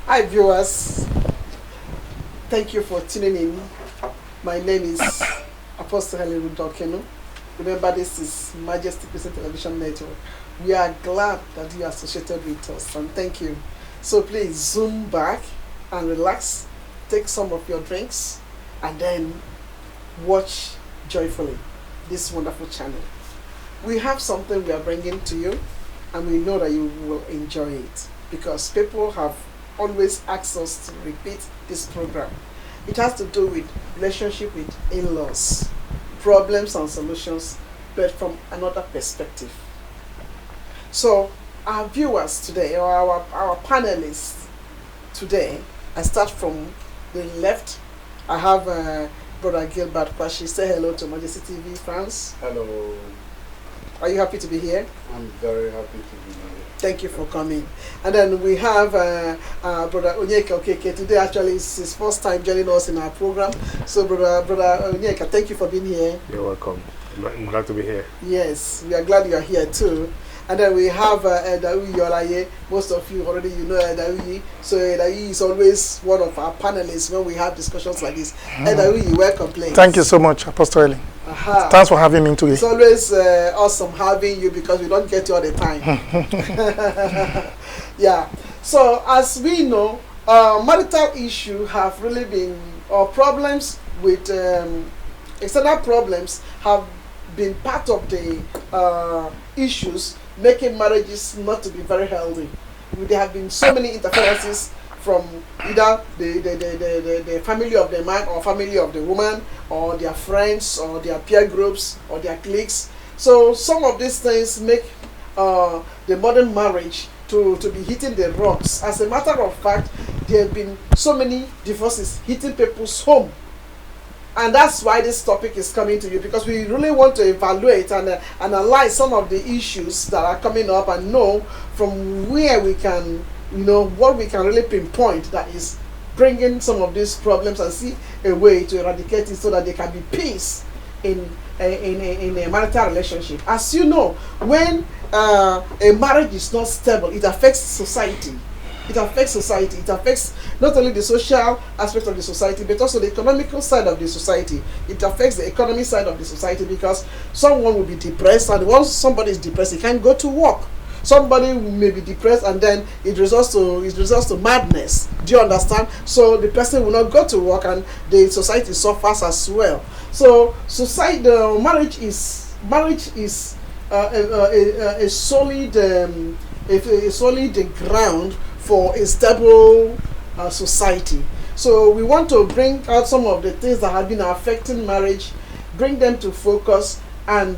Hi viewers, thank you for tuning in. My name is Apostle Helen Rudolkeno. Remember, this is Majesty Christian Television Network. We are glad that you are associated with us, and thank you. So please zoom back and relax, take some of your drinks, and then watch joyfully this wonderful channel. We have something we are bringing to you, and we know that you will enjoy it because people have always asked us to repeat this program. It has to do with relationship with in-laws, problems and solutions, but from another perspective. So our viewers today, or our panelists today, I start from the left. I have Brother Gilbert Kwashi. Say hello to Majesty TV fans. Hello. Are you happy to be here? I'm very happy to be here. Thank you for coming. And then we have Brother Onyeka Okeke. Today actually is his first time joining us in our program. So Brother Onyeka, thank you for being here. You're welcome. I'm glad to be here. Yes, we are glad you are here too. And then we have Edawi Yolaye. Most of you already know Edawi. So Edawi is always one of our panelists when we have discussions like this. Edawi, welcome, please. Thank you so much, Apostle Eli. Thanks for having me today. It's always awesome having you because we don't get you all the time. Yeah. So as we know, marital issues have really been, or problems with external problems have been part of the issues making marriages not to be very healthy. There have been so many interferences from either the family of the man or family of the woman or their friends or their peer groups or their cliques. So some of these things make the modern marriage to be hitting the rocks. As a matter of fact, there have been so many divorces hitting people's home. And that's why this topic is coming to you, because we really want to evaluate and analyze some of the issues that are coming up and know from where we can, what we can really pinpoint that is bringing some of these problems and see a way to eradicate it so that there can be peace in a marital relationship. As you know, when a marriage is not stable, it affects society. It affects society. It affects not only the social aspect of the society, but also the economical side of the society. It affects the economic side of the society because someone will be depressed, and once somebody is depressed, he can't go to work. Somebody may be depressed, and then it results to madness. Do you understand? So the person will not go to work, and the society suffers as well. So marriage is a solid ground for a stable society. So we want to bring out some of the things that have been affecting marriage, bring them to focus, and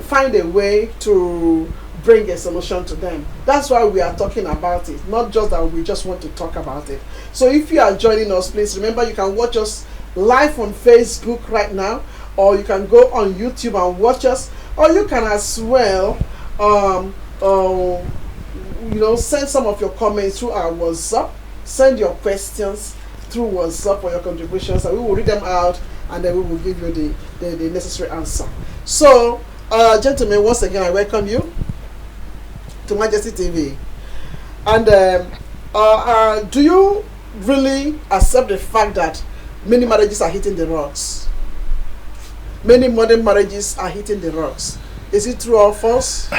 find a way to bring a solution to them. That's why we are talking about it, not just that we just want to talk about it. So if you are joining us, please remember you can watch us live on Facebook right now, or you can go on YouTube and watch us, or you can as well send some of your comments through our WhatsApp. Send your questions through WhatsApp or your contributions, and we will read them out, and then we will give you the necessary answer. So, gentlemen, once again, I welcome you to Majesty TV. And do you really accept the fact that many marriages are hitting the rocks? Many modern marriages are hitting the rocks. Is it true or false?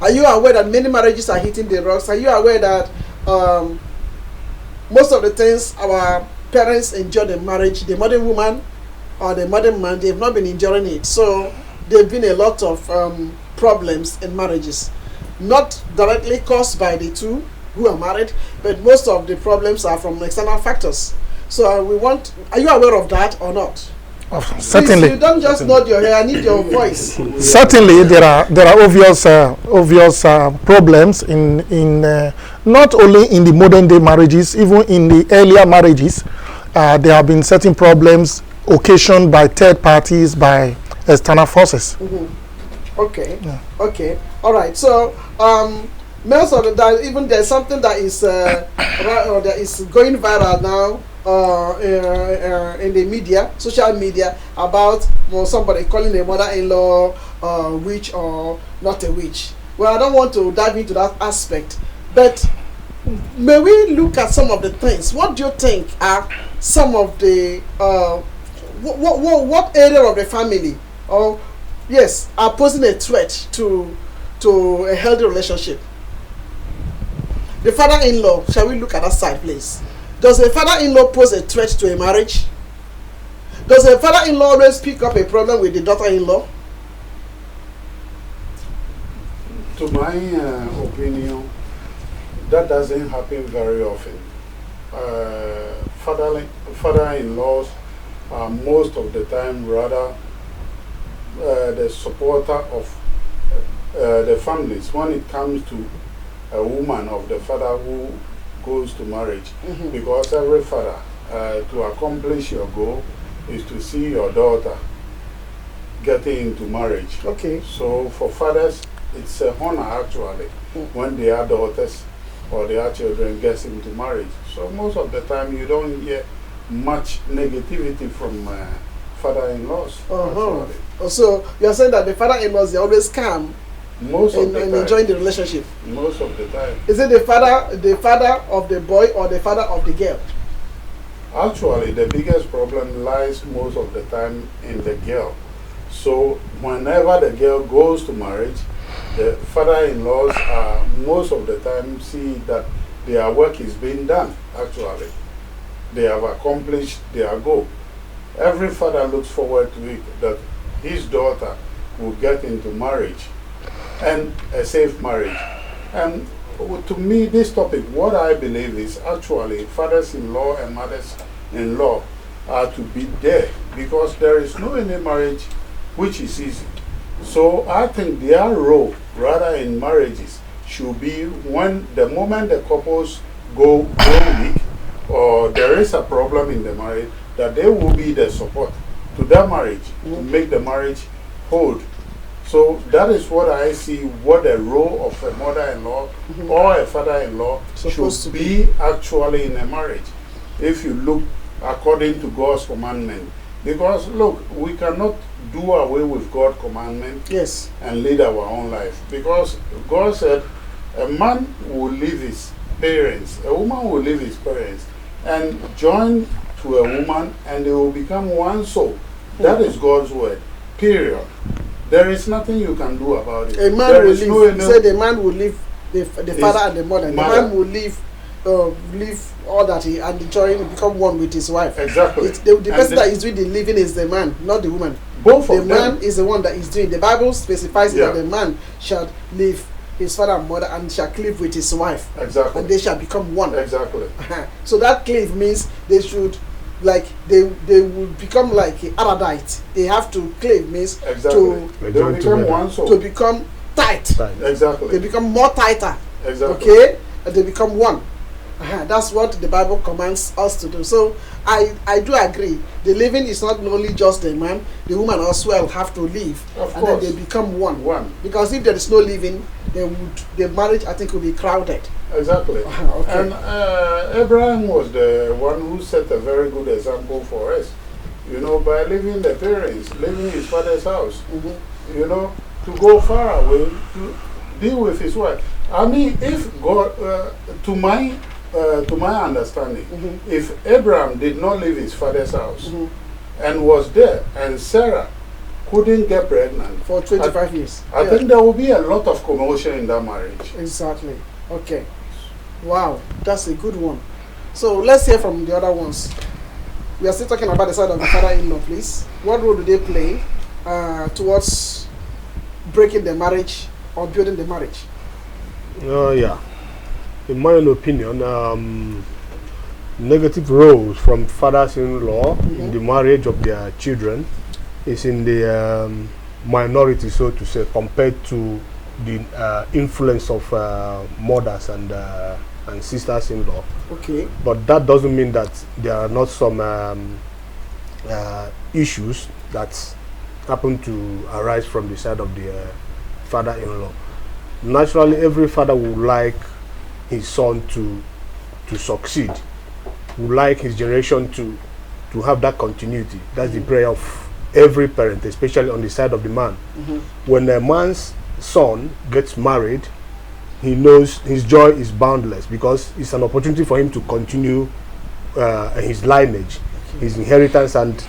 Are you aware that many marriages are hitting the rocks? Are you aware that most of the things our parents enjoy in marriage, the modern woman or the modern man, they've not been enjoying it. So there have been a lot of problems in marriages. Not directly caused by the two who are married, but most of the problems are from external factors. So are you aware of that or not? Certainly. Please, you don't just nod your head. I need your voice. Certainly, there are obvious problems in not only in the modern day marriages, even in the earlier marriages. There have been certain problems occasioned by third parties, by external forces. Mm-hmm. Okay. Yeah. Okay. All right. So most of the time, even there's something that is that is going viral now. In the media, social media, about somebody calling a mother-in-law witch or not a witch. Well, I don't want to dive into that aspect, but may we look at some of the things? What do you think are some of the what area of the family, or yes, are posing a threat to a healthy relationship? The father-in-law, shall we look at that side, please? Does a father-in-law pose a threat to a marriage? Does a father-in-law always pick up a problem with the daughter-in-law? To my opinion, that doesn't happen very often. Father-in-laws are most of the time rather the supporter of the families when it comes to a woman of the father who goes to marriage. Because every father, to accomplish your goal, is to see your daughter getting into marriage. Okay. So for fathers, it's a honor actually when their daughters or their children gets into marriage. So most of the time you don't hear much negativity from father-in-laws. So you're saying that the father-in-laws, they always calm Most of the and time. enjoying the relationship. Most of the time. Is it the father of the boy or the father of the girl? Actually, the biggest problem lies most of the time in the girl. So whenever the girl goes to marriage, the father-in-laws are most of the time see that their work is being done. Actually, they have accomplished their goal. Every father looks forward to it, that his daughter will get into marriage, and a safe marriage. And to me, this topic, what I believe is actually fathers-in-law and mothers-in-law are to be there, because there is no any marriage which is easy. So I think their role, rather in marriages, should be when the moment the couples go weak or there is a problem in the marriage, that they will be the support to that marriage to make the marriage hold. So that is what I see, what the role of a mother-in-law or a father-in-law should be actually in a marriage, if you look according to God's commandment. Because look, we cannot do away with God's commandment and lead our own life. Because God said a man will leave his parents, a woman will leave his parents and join to a woman, and they will become one soul. That is God's word, period. There is nothing you can do about it. A man will leave. Say the man will leave the father and the mother. The man will leave all that he and join, become one with his wife. Exactly. The person that is doing the living is the man, not the woman. Both the of man them. is the one that is doing. The Bible specifies that the man shall leave his father and mother and shall cleave with his wife. Exactly. And they shall become one. Exactly. So that cleave means they should, like, they will become like a Aradite. They have to cleave means to become one soul. To become tight. Exactly. They become more tighter. Exactly. Okay? And they become one. That's what the Bible commands us to do. So I do agree. The living is not only just the man, the woman as well have to live. Of and course. then they become one. One. Because if there is no living, the marriage, I think, will be crowded. Exactly. Okay. And Abraham was the one who set a very good example for us. You know, by leaving the parents, leaving his father's house, you know, to go far away to deal with his wife. I mean, if God, to my understanding, if Abraham did not leave his father's house and was there, and Sarah couldn't get pregnant for 25 years, I think there will be a lot of commotion in that marriage. Exactly. Okay. Wow, that's a good one. So let's hear from the other ones. We are still talking about the side of the father-in-law, please. What role do they play towards breaking the marriage or building the marriage? Yeah. In my own opinion, negative roles from fathers-in-law in the marriage of their children is in the minority, so to say, compared to the influence of mothers and sisters-in-law. Okay. But that doesn't mean that there are not some issues that happen to arise from the side of the father-in-law. Naturally, every father would like his son to succeed, would like his generation to have that continuity. That's the prayer of every parent, especially on the side of the man. When a man's son gets married, he knows his joy is boundless, because it's an opportunity for him to continue his lineage, his inheritance, and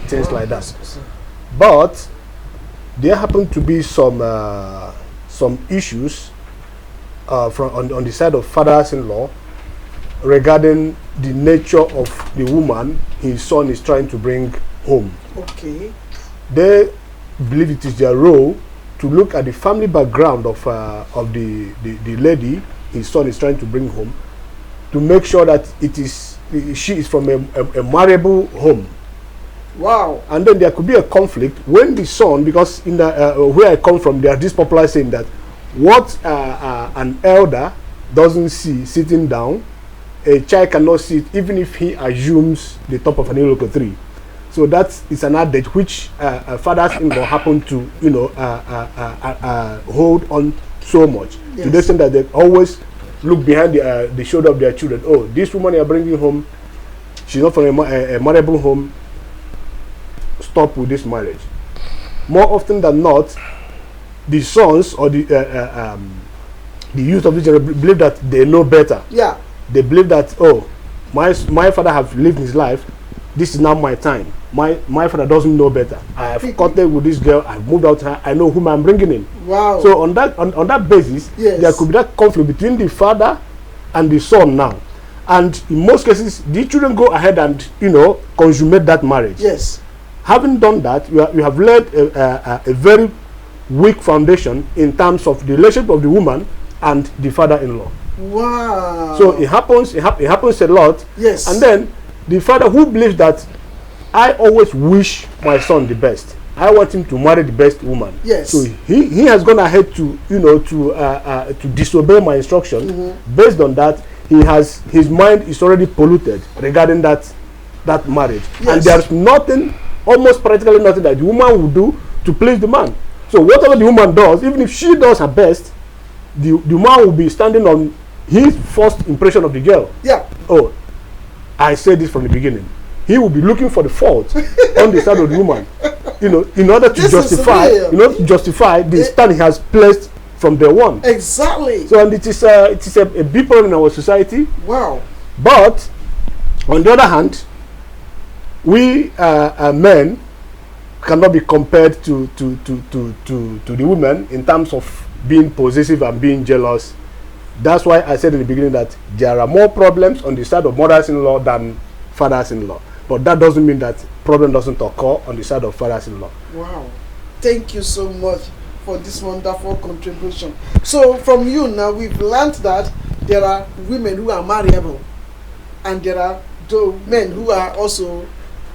things like that. But there happen to be some issues on the side of fathers-in-law regarding the nature of the woman his son is trying to bring home. Okay. They believe it is their role to look at the family background of the lady his son is trying to bring home, to make sure that she is from a marriable home. Wow. And then there could be a conflict when the son, because in the where I come from, there are this popular saying that what an elder doesn't see sitting down, a child cannot see it even if he assumes the top of an illoco tree. So that is an adage which fathers-in-law happen to, hold on so much. Yes. To the extent that they always look behind the shoulder of their children. Oh, this woman you are bringing home, she's not from a marriable home. Stop with this marriage. More often than not, the sons or the youth of Israel believe that they know better. Yeah. They believe that, oh, my father have lived his life. This is now my time. My father doesn't know better. I have courted with this girl. I've moved out. I know whom I'm bringing in. Wow. So on that basis, yes, there could be that conflict between the father and the son now. And in most cases, the children go ahead and consummate that marriage. Yes. Having done that, you have laid a very weak foundation in terms of the relationship of the woman and the father-in-law. Wow. So it happens a lot. Yes. And then the father who believes that I always wish my son the best. I want him to marry the best woman. Yes. So he has gone ahead to to disobey my instruction. Mm-hmm. Based on that, his mind is already polluted regarding that marriage. Yes. And there's nothing, almost practically nothing, that the woman will do to please the man. So whatever the woman does, even if she does her best, the man will be standing on his first impression of the girl. Yeah. Oh, I said this from the beginning. He will be looking for the fault on the side of the woman, in order to justify the stand he has placed from day one. Exactly. So, and it is a big problem in our society. Wow. But on the other hand, we men cannot be compared to the women in terms of being possessive and being jealous. That's why I said in the beginning that there are more problems on the side of mothers-in-law than fathers-in-law. But that doesn't mean that problem doesn't occur on the side of fathers-in-law. Wow. Thank you so much for this wonderful contribution. So from you now, we've learned that there are women who are marriable, and there are men who are also...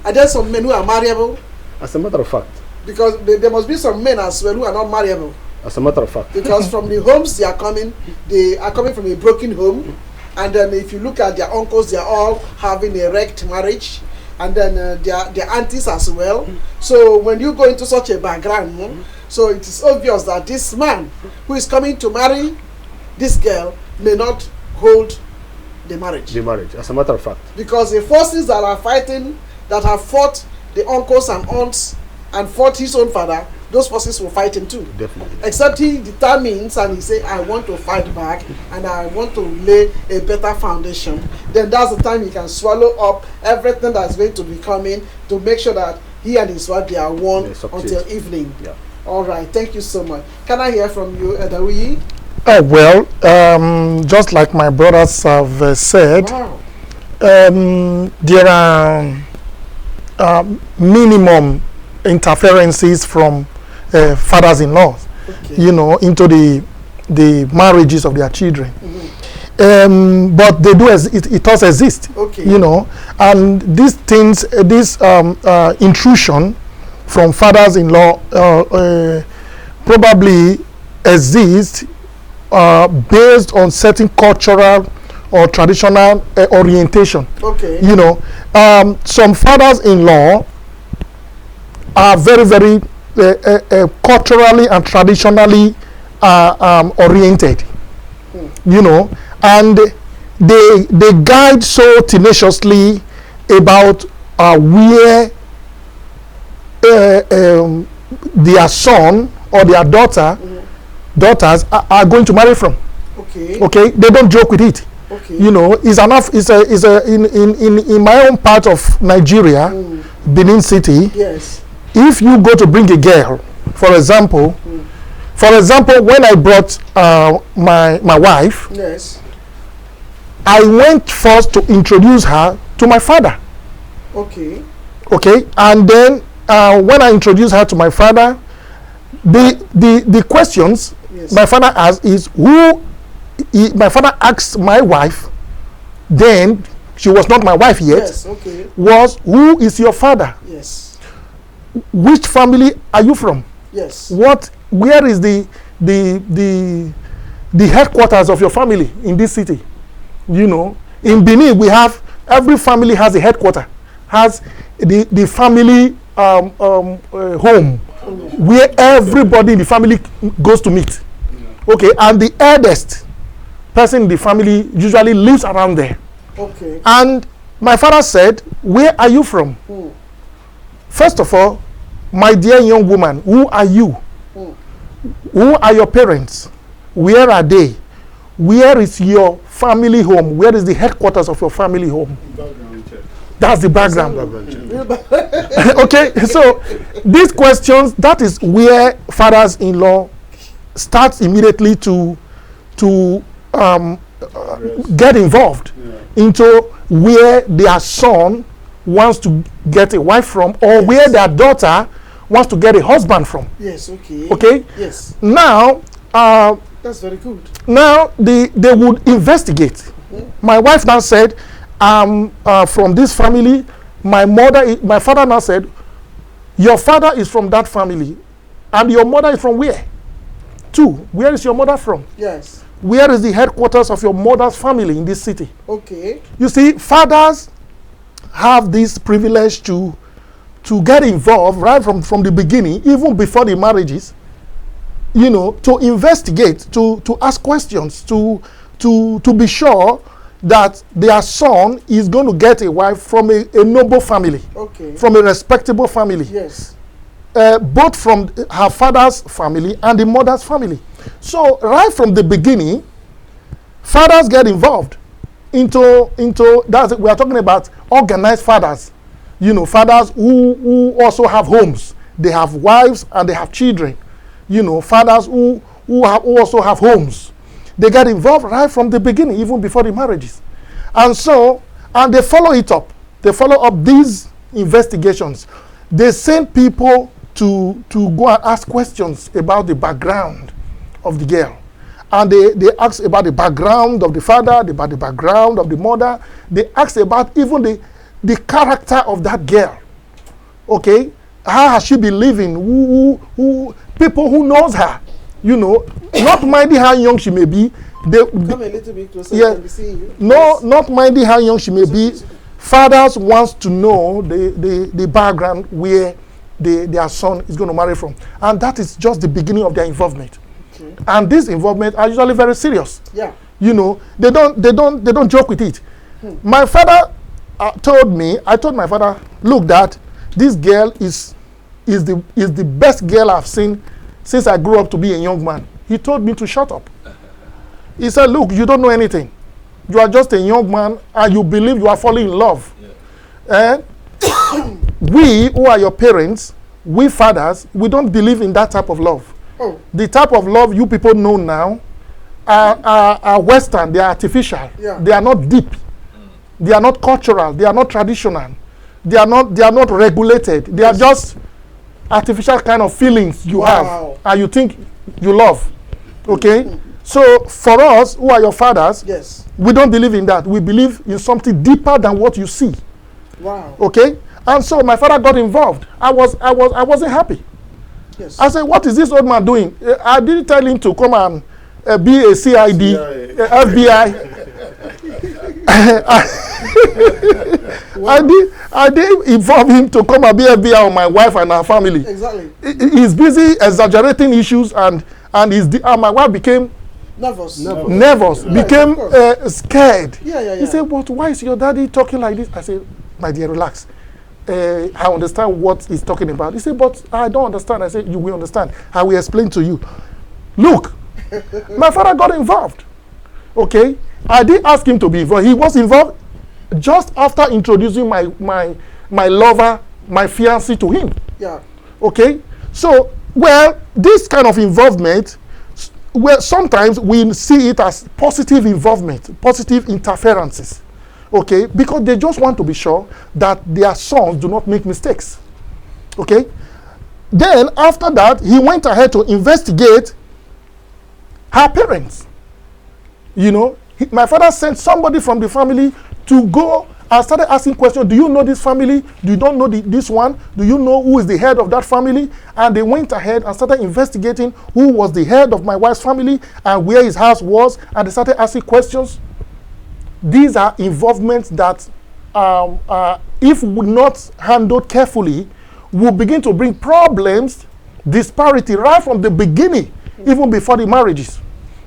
Are there some men who are marriable? As a matter of fact. Because there must be some men as well who are not marriable. As a matter of fact. Because from the homes they are coming from a broken home. And then if you look at their uncles, they are all having a wrecked marriage. And then their aunties as well. So when you go into such a background, so it is obvious that this man who is coming to marry this girl may not hold the marriage. The marriage, as a matter of fact. Because the forces that are fighting, that have fought the uncles and aunts and fought his own father, those forces will fight him too. Definitely. Except he determines and he say, I want to fight back and I want to lay a better foundation. Then that's the time he can swallow up everything that's going to be coming to make sure that he and his wife, they are one until evening. Yeah. All right. Thank you so much. Can I hear from you, Edawi? Well, just like my brothers have said, wow, there are minimum interferences from fathers-in-law, okay, into the marriages of their children. Mm-hmm. But they do it does exist, okay, and these things, this intrusion from fathers-in-law probably exist based on certain cultural or traditional orientation. Okay. Some fathers-in-law are very, very culturally and traditionally oriented. And they guide so tenaciously about where their son or their daughters are going to marry from. Okay. Okay, they don't joke with it. Okay. You know, it's enough. In my own part of Nigeria, Benin City. Yes. If you go to bring a girl, for example, when I brought my wife, Yes. I went first to introduce her to my father. Okay. Okay, and then when I introduced her to my father, the questions Yes. my father asked is my father asked my wife, then she was not my wife yet, Yes. Okay. was who is your father? Yes. Which family are you from? Yes. Where is the headquarters of your family in this city? You know, in Benin we have, every family has a headquarter, has the family home where everybody in the family goes to meet. Okay, and the eldest person in the family usually lives around there. Okay. And my father said, where are you from? First of all, my dear young woman, who are you? Who are your parents? Where are they? Where is your family home? Where is the headquarters of your family home? That's the background. Okay, so these questions, that is where fathers-in-law start immediately to get involved into where their son wants to get a wife from, or where their daughter wants to get a husband from. Yes. Okay. Okay. Yes. Now, That's very good. now they would investigate. My wife now said, from this family. My father now said, your father is from that family, and your mother is from where? 2, where is your mother from? Yes. Where is the headquarters of your mother's family in this city? Okay. You see, fathers have this privilege to get involved right from the beginning, even before the marriages, you know, to investigate, to ask questions, to be sure that their son is going to get a wife from a noble family, Okay. from a respectable family, Yes. both from her father's family and the mother's family. So right from the beginning, fathers get involved into that. We are talking about organized fathers, you know, fathers who also have homes. They have wives and they have children, you know, fathers who also have homes. They get involved right from the beginning, even before the marriages. And so, and they follow it up. They follow up these investigations. They send people to go and ask questions about the background of the girl. And they ask about the background of the father, about the background of the mother. They ask about even the character of that girl. Okay? How has she been living? Who people who knows her, you know, not minding how young she may be. Come a little bit closer. Yeah. I can be seeing you. No, Yes. not minding how young she may be. Fathers wants to know the background where their son is going to marry from, and that is just the beginning of their involvement. Okay. And these involvement are usually very serious. Yeah. You know, they don't joke with it. My father told me. I told my father, look, Dad, this girl is the best girl I've seen since I grew up to be a young man. He told me to shut up. He said, look, you don't know anything. You are just a young man and you believe you are falling in love. Yeah. And we who are your parents, we fathers, we don't believe in that type of love. Oh. The type of love you people know now are Western, they are artificial. Yeah. They are not deep. They are not cultural. They are not traditional. They are not regulated. They are just artificial kind of feelings you have and you think you love. Okay? So for us who are your fathers, Yes. we don't believe in that. We believe in something deeper than what you see. Wow. Okay? And so my father got involved. I wasn't happy. Yes. I said, what is this old man doing? I didn't tell him to come and be a CID, FBI. I did involve him to come and be FBI on my wife and her family. Exactly. He's busy exaggerating issues and my wife became nervous, became scared. Yeah. He said, but why is your daddy talking like this? I said, my dear, relax. I understand what he's talking about. He said, but I don't understand. I said, you will understand. I will explain to you. Look, my father got involved. Okay, I didn't ask him to be involved. He was involved just after introducing my lover, my fiancé to him. Yeah. Okay, so well, this kind of involvement, well, sometimes we see it as positive involvement, positive interferences. Okay, because they just want to be sure that their sons do not make mistakes. Okay, then after that, he went ahead to investigate her parents. You know, my father sent somebody from the family to go and started asking questions. Do you know this family? Do you don't know this one? Do you know who is the head of that family? And they went ahead and started investigating who was the head of my wife's family and where his house was. And they started asking questions. These are involvements that, if not handled carefully, will begin to bring problems, disparity right from the beginning, even before the marriages.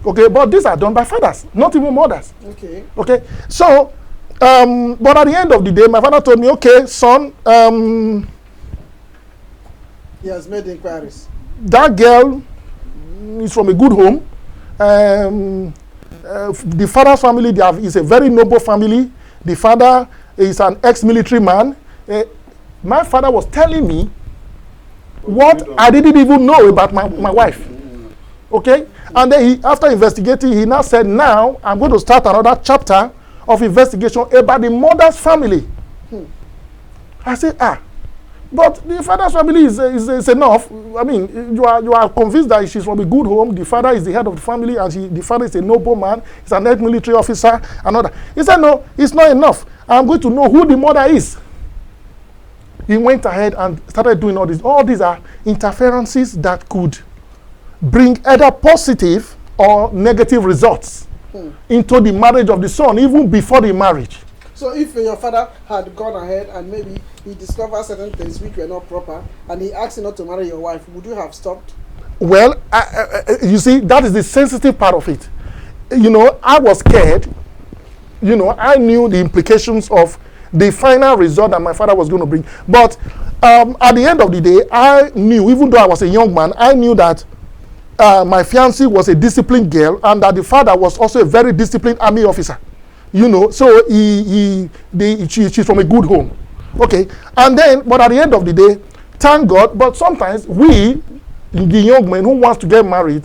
Okay, but these are done by fathers, not even mothers. Okay. Okay, so, but at the end of the day, my father told me, okay, son, He has made inquiries. that girl is from a good home. The father's family is a very noble family. The father is an ex-military man. My father was telling me what I didn't even know about my wife. Okay? And then after investigating, he now said, now I'm going to start another chapter of investigation about the mother's family. I said, but the father's family is enough. I mean, you are convinced that she's from a good home. The father is the head of the family, and the father is a noble man. He's an ex-military officer, and all that. He said, no, it's not enough. I'm going to know who the mother is. He went ahead and started doing all this. All these are interferences that could bring either positive or negative results into the marriage of the son, even before the marriage. So if your father had gone ahead and maybe he discovered certain things which were not proper and he asked you not to marry your wife, would you have stopped? Well, you see, that is the sensitive part of it. You know, I was scared. You know, I knew the implications of the final result that my father was going to bring. But at the end of the day, I knew, even though I was a young man, I knew that my fiancée was a disciplined girl and that the father was also a very disciplined army officer. You know, so she's from a good home. Okay, and then, but at the end of the day, thank God, but sometimes we, the young men who wants to get married,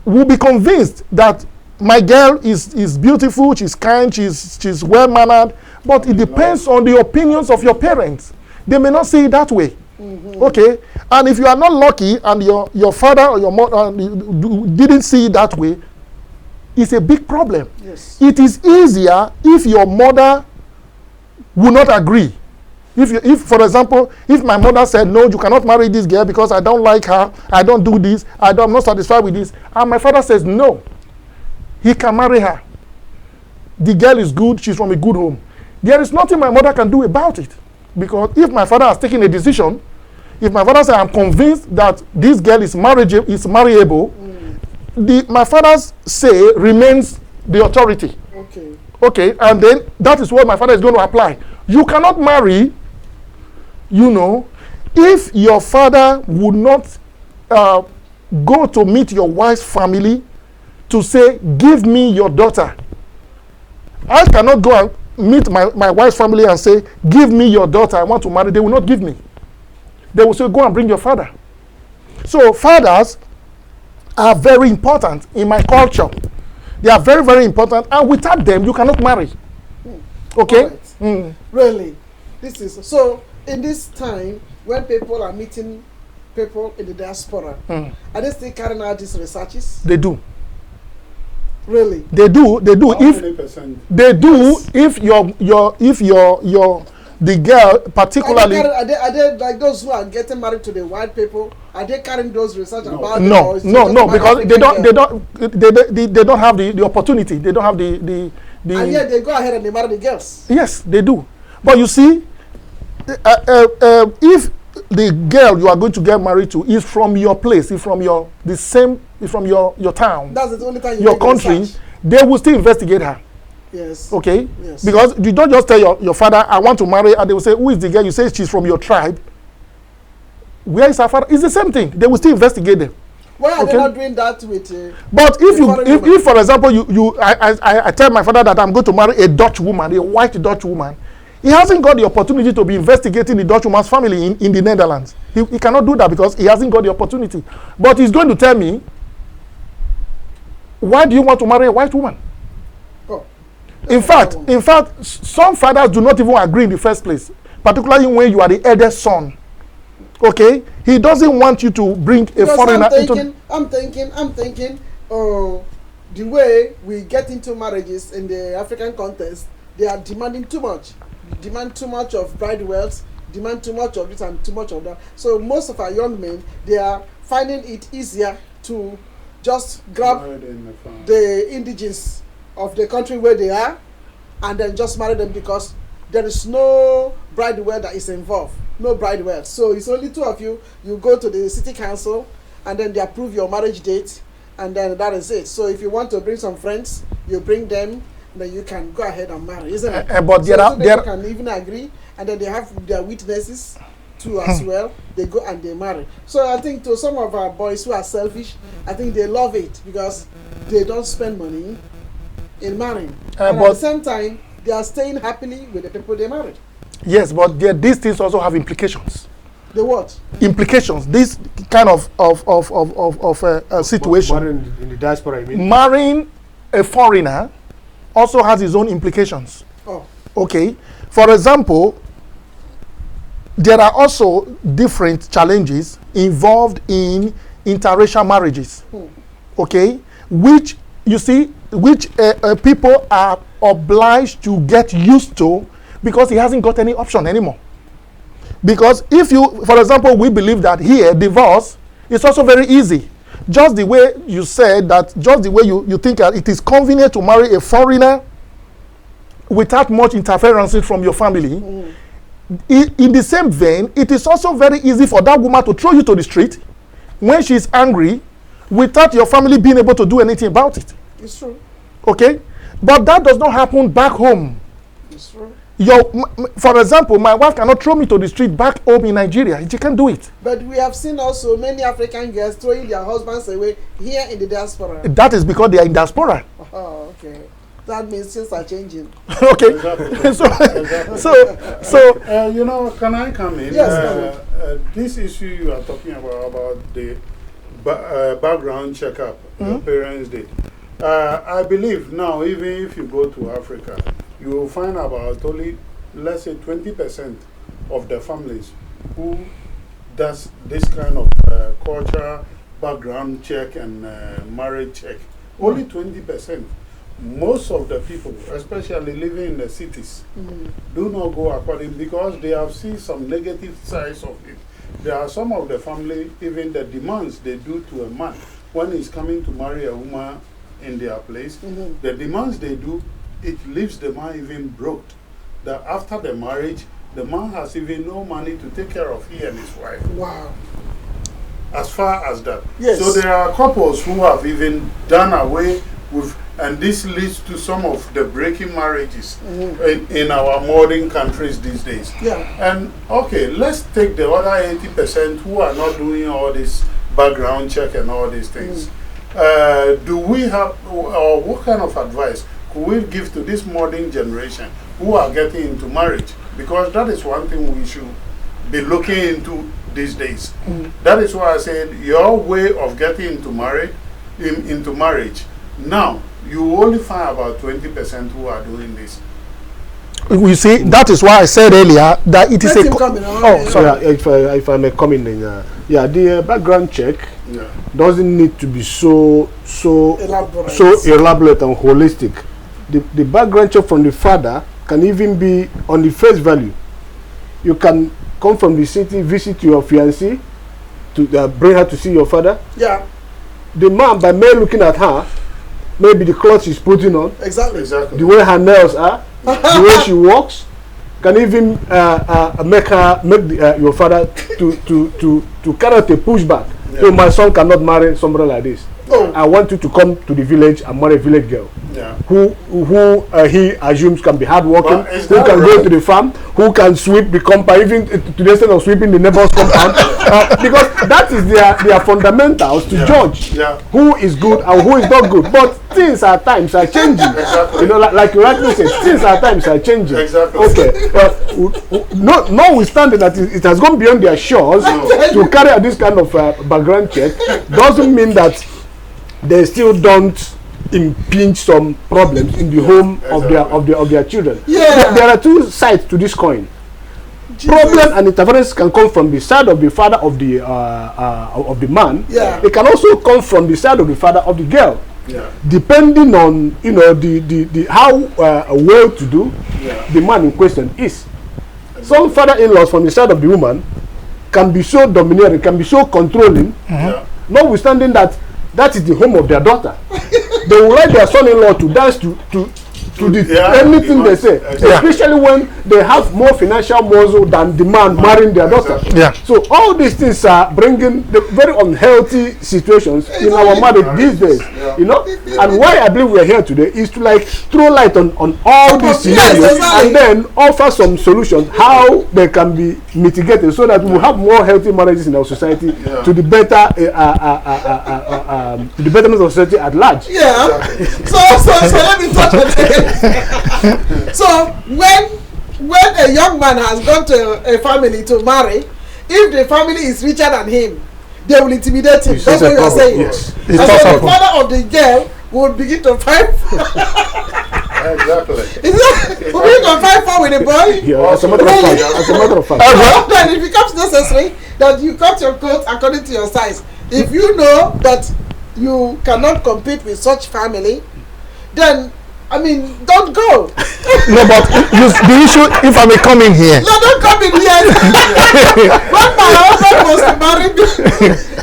will be convinced that my girl is beautiful, she's kind, she's well-mannered, but it depends on the opinions of your parents. They may not see it that way. Okay, and if you are not lucky and your father or your mother didn't see it that way, it's a big problem. Yes. It is easier if your mother will not agree. If, for example, if my mother said, no, you cannot marry this girl because I don't like her, I don't do this, I'm not satisfied with this, and my father says, no, he can marry her. The girl is good, she's from a good home. There is nothing my mother can do about it. Because if my father has taken a decision, if my father says, I'm convinced that this girl is marriable, my father's say remains the authority. Okay. Okay, and then that is what my father is going to apply. You cannot marry, you know, if your father would not go to meet your wife's family to say, give me your daughter. I cannot go and meet my wife's family and say, give me your daughter, I want to marry. They will not give me. They will say, go and bring your father. So fathers are very important in my culture. They are very, very important, and without them, you cannot marry. Okay? Right. Really? This is so. In this time, when people are meeting people in the diaspora, are they still carrying out these researches? They do. Really? They do. They do. How If many percent? they do, Yes. if the girl particularly. Are they like those who are getting married to the white people? Are they carrying those research about them, or No, is it no, just no, about because African they girl? don't have the opportunity. They don't have the. And yet they go ahead and they marry the girls. Yes, they do. But you see, if the girl you are going to get married to is from your place, is from your town, That's the only time you your make the country, research. they will still investigate her. Yes. Okay? Yes. Because you don't just tell your father, I want to marry, and they will say, who is the girl? You say she's from your tribe. Where is her father? It's the same thing. They will still investigate them. Why are Okay. they not doing that with? But if you, foreign if, woman? if for example, I tell my father that I'm going to marry a Dutch woman, a white Dutch woman, he hasn't got the opportunity to be investigating the Dutch woman's family in the Netherlands. He cannot do that because he hasn't got the opportunity. But he's going to tell me, why do you want to marry a white woman? Oh, In fact, some fathers do not even agree in the first place, particularly when you are the eldest son. Okay, he doesn't want you to bring a because foreigner I'm thinking. The way we get into marriages in the African context, they are demanding too much. Demand too much of bride wealth, demand too much of this and too much of that. So most of our young men, they are finding it easier to just grab the indigenes of the country where they are and then just marry them because there is no bride wealth that is involved. No bride wealth. So it's only two of you. You go to the city council and then they approve your marriage date and then that is it. So if you want to bring some friends, you bring them, then you can go ahead and marry, isn't it? but So they can even agree and then they have their witnesses too as well. They go and they marry. So I think to some of our boys who are selfish, I think they love it because they don't spend money in marrying. And at the same time, they are staying happily with the people they married. Yes, but these things also have implications. The what? Implications. This kind of situation. Marrying in the diaspora, I mean. Marrying a foreigner also has its own implications. Oh. Okay. For example, there are also different challenges involved in interracial marriages. Okay, which you see, which people are obliged to get used to because he hasn't got any option anymore. Because if you, for example, we believe that here divorce is also very easy. Just the way you said that, just the way you think that it is convenient to marry a foreigner without much interference from your family. In the same vein, it is also very easy for that woman to throw you to the street when she is angry without your family being able to do anything about it. It's true. Okay? But that does not happen back home. It's true. For example, my wife cannot throw me to the street back home in Nigeria. She can't do it. But we have seen also many African girls throwing their husbands away here in the diaspora. That is because they are in diaspora. Oh, okay. That means things are changing. Okay. Exactly. So you know, can I come in? Yes. This issue you are talking about the background checkup your parents did. I believe now, even if you go to Africa, you will find about only, let's say, 20% of the families who does this kind of culture background check and marriage check. Only 20%. Most of the people, especially living in the cities, do not go according because they have seen some negative sides of it. There are some of the family, even the demands they do to a man when he's coming to marry a woman in their place, the demands they do, it leaves the man even broke. That after the marriage, the man has even no money to take care of he and his wife. Wow. As far as that. Yes. So there are couples who have even done away with, and this leads to some of the breaking marriages in our modern countries these days. Yeah. And okay, let's take the other 80% who are not doing all this background check and all these things. Do we have, or what kind of advice could we give to this modern generation who are getting into marriage? Because that is one thing we should be looking into these days. That is why I said your way of getting into marriage. Now, you only find about 20% who are doing this. you see, that is why I said earlier that it is Let a. him come in. Oh, sorry. Yeah, if I may come in, the background check doesn't need to be so elaborate and holistic. The background check from the father can even be on the face value. You can come from the city, visit your fiancée, to bring her to see your father. Yeah. The man, by mere looking at her, maybe the clothes she's putting on, Exactly. the way her nails are, the way she walks, can even make your father to carry out a pushback. Yeah. So my son cannot marry somebody like this. Oh. I want you to come to the village and marry a village girl. Yeah. Who he assumes can be hardworking, But is who that can go right? to the farm, who can sweep the compound, even to the extent of sweeping the neighbor's compound, because that is their fundamentals to Yeah. judge Yeah. who is good and who is not good. But things at times are changing. Exactly. You know, like you rightly said, things at times are changing. Exactly. Okay. Notwithstanding that it has gone beyond their shores to carry out this kind of background check, doesn't mean that they still don't impinge some problems in the home of their children. Yeah. There are two sides to this coin. Jesus. Problem and interference can come from the side of the father of the man. Yeah. It can also come from the side of the father of the girl, Yeah. depending on the how well-to-do Yeah. the man in question is. Some father-in-laws from the side of the woman can be so domineering, can be so controlling, Yeah. notwithstanding that is the home of their daughter. They will write their son-in-law to dance to anything they say, especially when they have more financial muscle than the man marrying their daughter. Yeah. So all these things are bringing the very unhealthy situations in our marriage these days. You know, and why I believe we are here today is to like throw light on all these scenarios, exactly. and then offer some solutions how they can be mitigated, so that we will have more healthy marriages in our society to the better to the betterment of society at large. Yeah. So let me touch on it. So when a young man has gone to a family to marry, if the family is richer than him, they will intimidate him. That's what you are saying. Yes. And so the father of the girl will begin to fight. Exactly. Will begin to fight for with the boy. Yeah, as a matter of fact. As a matter of fact. Then it becomes necessary that you cut your coat according to your size. If you know that you cannot compete with such family, then I mean, don't go. No, but the issue, if I may come in here. No, don't come in here.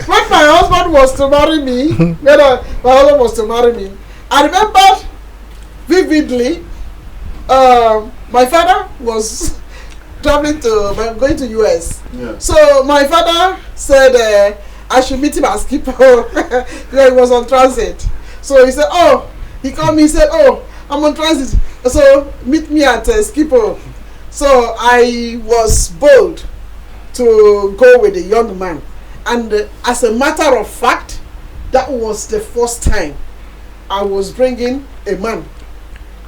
When my husband was to marry me, I remember vividly, my father was going to US. Yeah. So my father said I should meet him at Schiphol. He was on transit. So he said, he called me, he said, I'm on transit, so meet me at Schiphol. So I was bold to go with the young man, and as a matter of fact, that was the first time I was bringing a man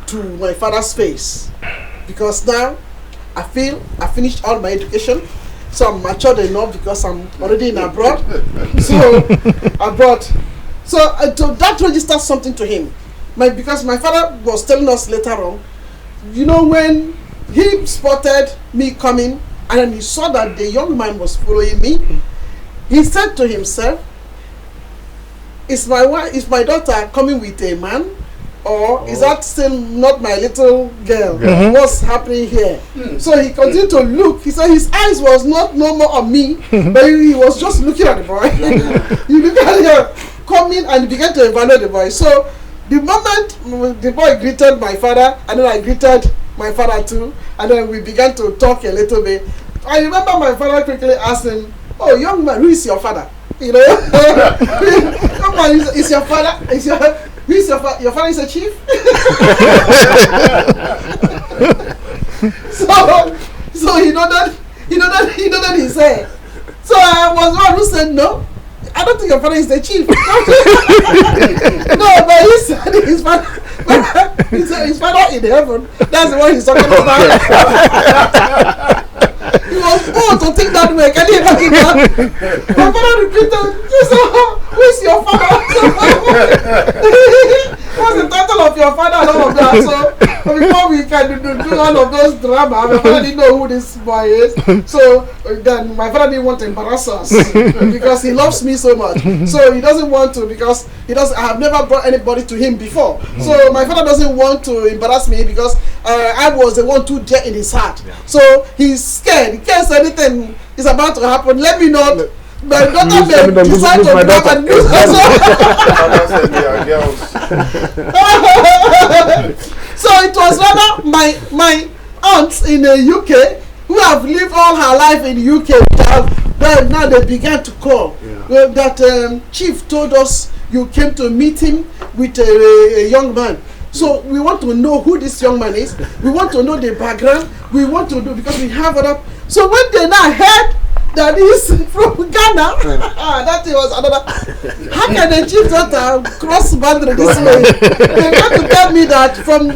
to my father's face, because now I feel I finished all my education, so I'm matured enough because I'm already in abroad. So that registers something to him. Because my father was telling us later on, when he spotted me coming and then he saw that the young man was following me, he said to himself, is my daughter coming with a man, or is that still not my little girl? What's happening here? So he continued to look. He said his eyes was no more on me, but he was just looking at the boy. He looked at him coming and began to evaluate the boy. So the moment the boy greeted my father, and then I greeted my father too, and then we began to talk a little bit. I remember my father quickly asked him, young man, who is your father? Young man, is your father? Who is your father? Your father is a chief? So he nodded his head. So I was one who said, no, I don't think your father is the chief. No, but he said his father. He said his father in heaven. That's the one he's talking about. He was bold to think that way. Can you imagine that? My father repeated, who is your father? What's the title of your father and all of that? So before we can do all of those drama, my father didn't know who this boy is. So then my father didn't want to embarrass us because he loves me so much. So he doesn't want to, because I have never brought anybody to him before. So my father doesn't want to embarrass me because I was the one too dear in his heart. So he's scared. In case anything is about to happen, let me know. My daughter may decide to grab and lose her. So it was rather my aunts in the UK who have lived all her life in the UK. Now they began to call. That chief told us you came to meet him with a young man. So we want to know who this young man is. We want to know the background. We want to know because we have other. So when they now heard that he's from Ghana, that was another. How can a chief daughter cross boundary this way? They want to tell me that from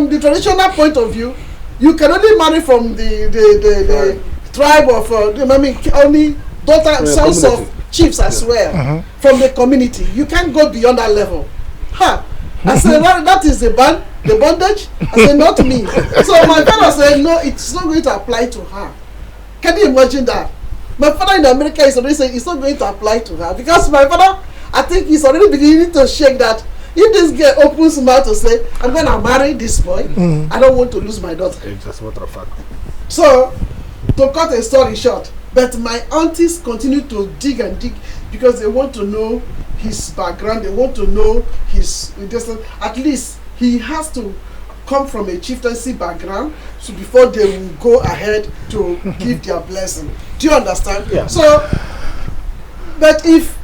the traditional point of view, you can only marry from the tribe of only daughter sons of chiefs as well from the community. You can't go beyond that level. I said, that is the bondage. I said, not me. So my father said, no, it's not going to apply to her. Can you imagine that? My father in America is already saying it's not going to apply to her because my father, I think he's already beginning to shake that if this girl opens her mouth to say, I'm going to marry this boy, I don't want to lose my daughter. It's just a matter of fact. So, to cut a story short, but my aunties continue to dig and dig because they want to know his background, they want to know his, at least he has to come from a chieftaincy background so before they will go ahead to give their blessing. Do you understand? Yeah. So, but if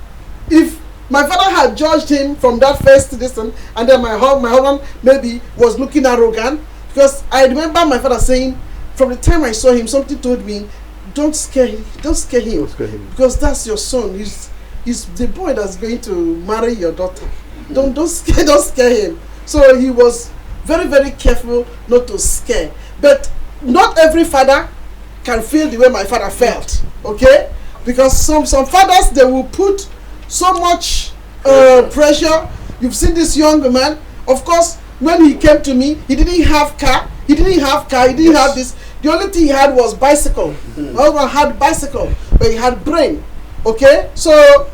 my father had judged him from that first distance, and then my husband maybe was looking arrogant, because I remember my father saying, from the time I saw him, something told me, don't scare him, because that's your son. He's the boy that's going to marry your daughter. Don't scare him. So he was very, very careful not to scare. But not every father can feel the way my father felt. Okay? Because some fathers, they will put so much pressure. You've seen this young man. Of course, when he came to me, he didn't have car. He didn't have this. The only thing he had was bicycle. My husband had bicycle, but he had brain. Okay? So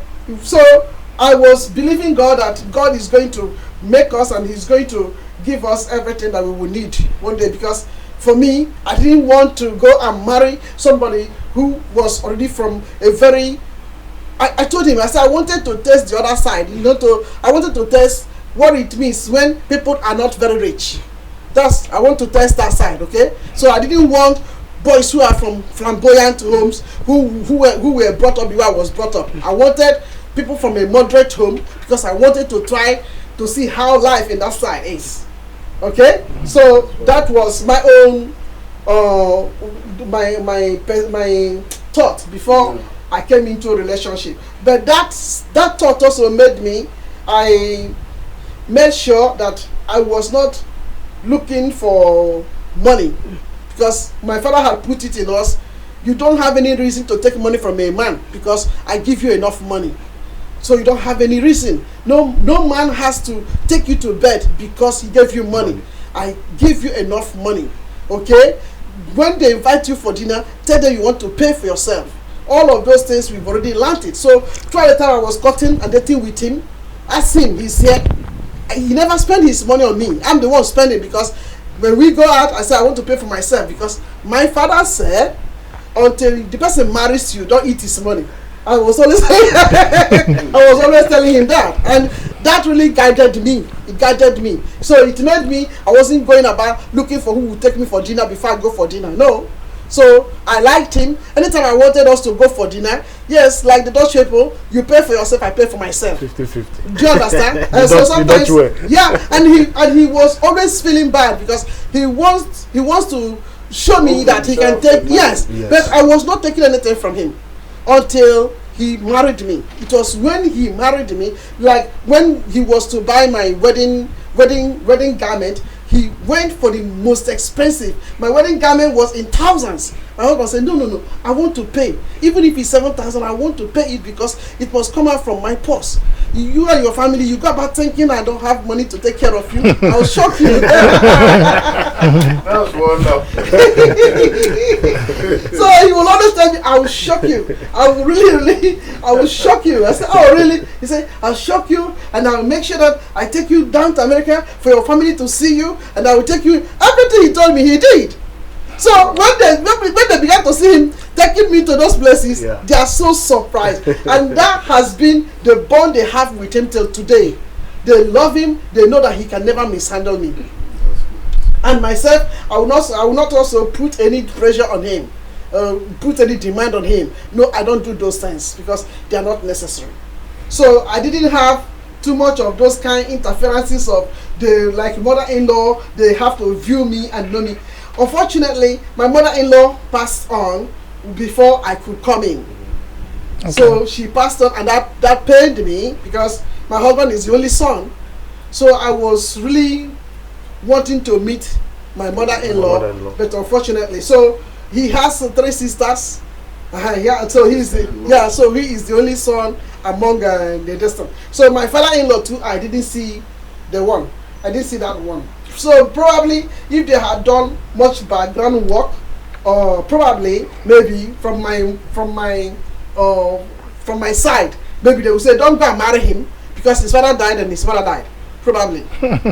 I was believing God that God is going to make us and he's going to give us everything that we will need one day. Because for me, I didn't want to go and marry somebody who was already from a very... I told him, I said I wanted to test the other side. I wanted to test what it means when people are not very rich. I want to test that side, okay? So I didn't want boys who are from flamboyant homes, who were brought up the way I was brought up. I wanted people from a moderate home because I wanted to try to see how life in that side is. Okay? So that was my own my thought before I came into a relationship. But that thought also I made sure that I was not looking for money, because my father had put it in us, you don't have any reason to take money from a man because I give you enough money. So you don't have any reason. No man has to take you to bed because he gave you money. I give you enough money. Okay? When they invite you for dinner, tell them you want to pay for yourself. All of those things we've already learned it. So throughout the time I was cutting and dating with him, ask him, he's here. He never spent his money on me. I'm the one spending, because when we go out, I say I want to pay for myself, because my father said, until the person marries you, don't eat his money. I was always telling him that, and that really guided me. It guided me. So it made me, I wasn't going about looking for who would take me for dinner before I go for dinner. No. So I liked him. Anytime I wanted us to go for dinner, yes, like the Dutch people, you pay for yourself, I pay for myself. 50-50. Do you understand? And so sometimes, yeah, and he was always feeling bad because he wants to show me that he can take. Yes, but I was not taking anything from him until he married me. It was when he married me, like when he was to buy my wedding garment. He went for the most expensive. My wedding garment was in thousands. My husband said, no, I want to pay. Even if it's 7,000, I want to pay it because it must come out from my purse. You and your family, you go about thinking I don't have money to take care of you. I'll shock you. That's wonderful. So he will always tell me, I will shock you. I will shock you. I said, oh, really? He said, I'll shock you and I'll make sure that I take you down to America for your family to see you, and I will take you. Everything he told me, he did. So when they began to see him taking me to those places, they are so surprised. And that has been the bond they have with him till today. They love him. They know that he can never mishandle me. And myself, I will not also put any pressure on him, put any demand on him. No, I don't do those things because they are not necessary. So I didn't have too much of those kind interferences of the like mother-in-law. They have to view me and know me. Unfortunately, my mother-in-law passed on before I could come in. Okay. So she passed on, and that pained me because my husband is the only son. So I was really wanting to meet my mother-in-law, but unfortunately, so he has 3 sisters. Yeah, so he is the only son among the distant. So my father-in-law too, I didn't see the one. I didn't see that one. So probably if they had done much background work, or probably maybe from my side, maybe they would say, don't go and marry him because his father died and his mother died. Probably. But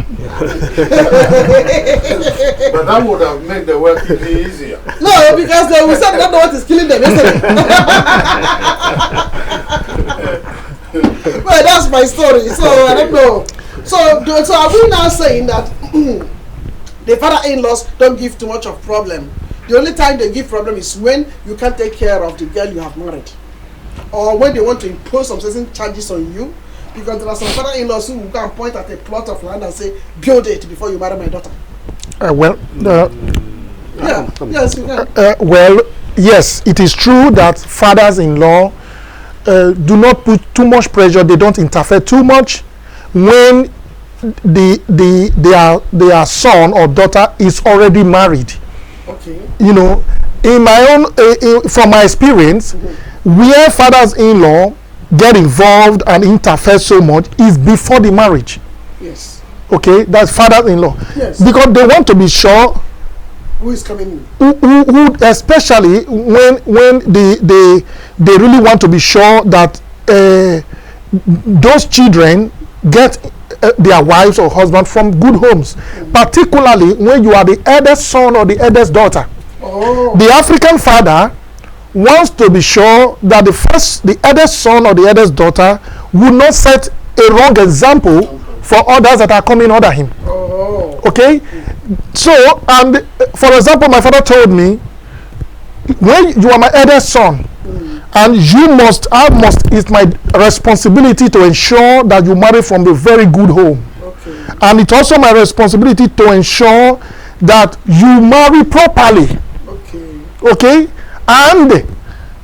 that would have made the work easier. No, because they will say they don't know what is killing them yesterday. Well, that's my story. So I don't know. So are we now saying that the father-in-laws don't give too much of problem? The only time they give problem is when you can't take care of the girl you have married, or when they want to impose some certain charges on you. Because there are some father-in-laws who will go and point at a plot of land and say, build it before you marry my daughter. Yes, you can. Well, yes, it is true that fathers-in-law do not put too much pressure. They don't interfere too much when their son or daughter is already married. Okay. You know, in my own, from my experience, where fathers-in-law get involved and interfere so much is before the marriage. Yes. Okay, that's father-in-law. Yes. Because they want to be sure who is coming in. Who especially when they really want to be sure that those children get their wives or husband from good homes, particularly when you are the eldest son or the eldest daughter. Oh. The African father wants to be sure that the eldest son or the eldest daughter will not set a wrong example for others that are coming under him. Oh. Okay? So, and for example, my father told me, when you are my eldest son, and it's my responsibility to ensure that you marry from a very good home. Okay. And it's also my responsibility to ensure that you marry properly. Okay. Okay? And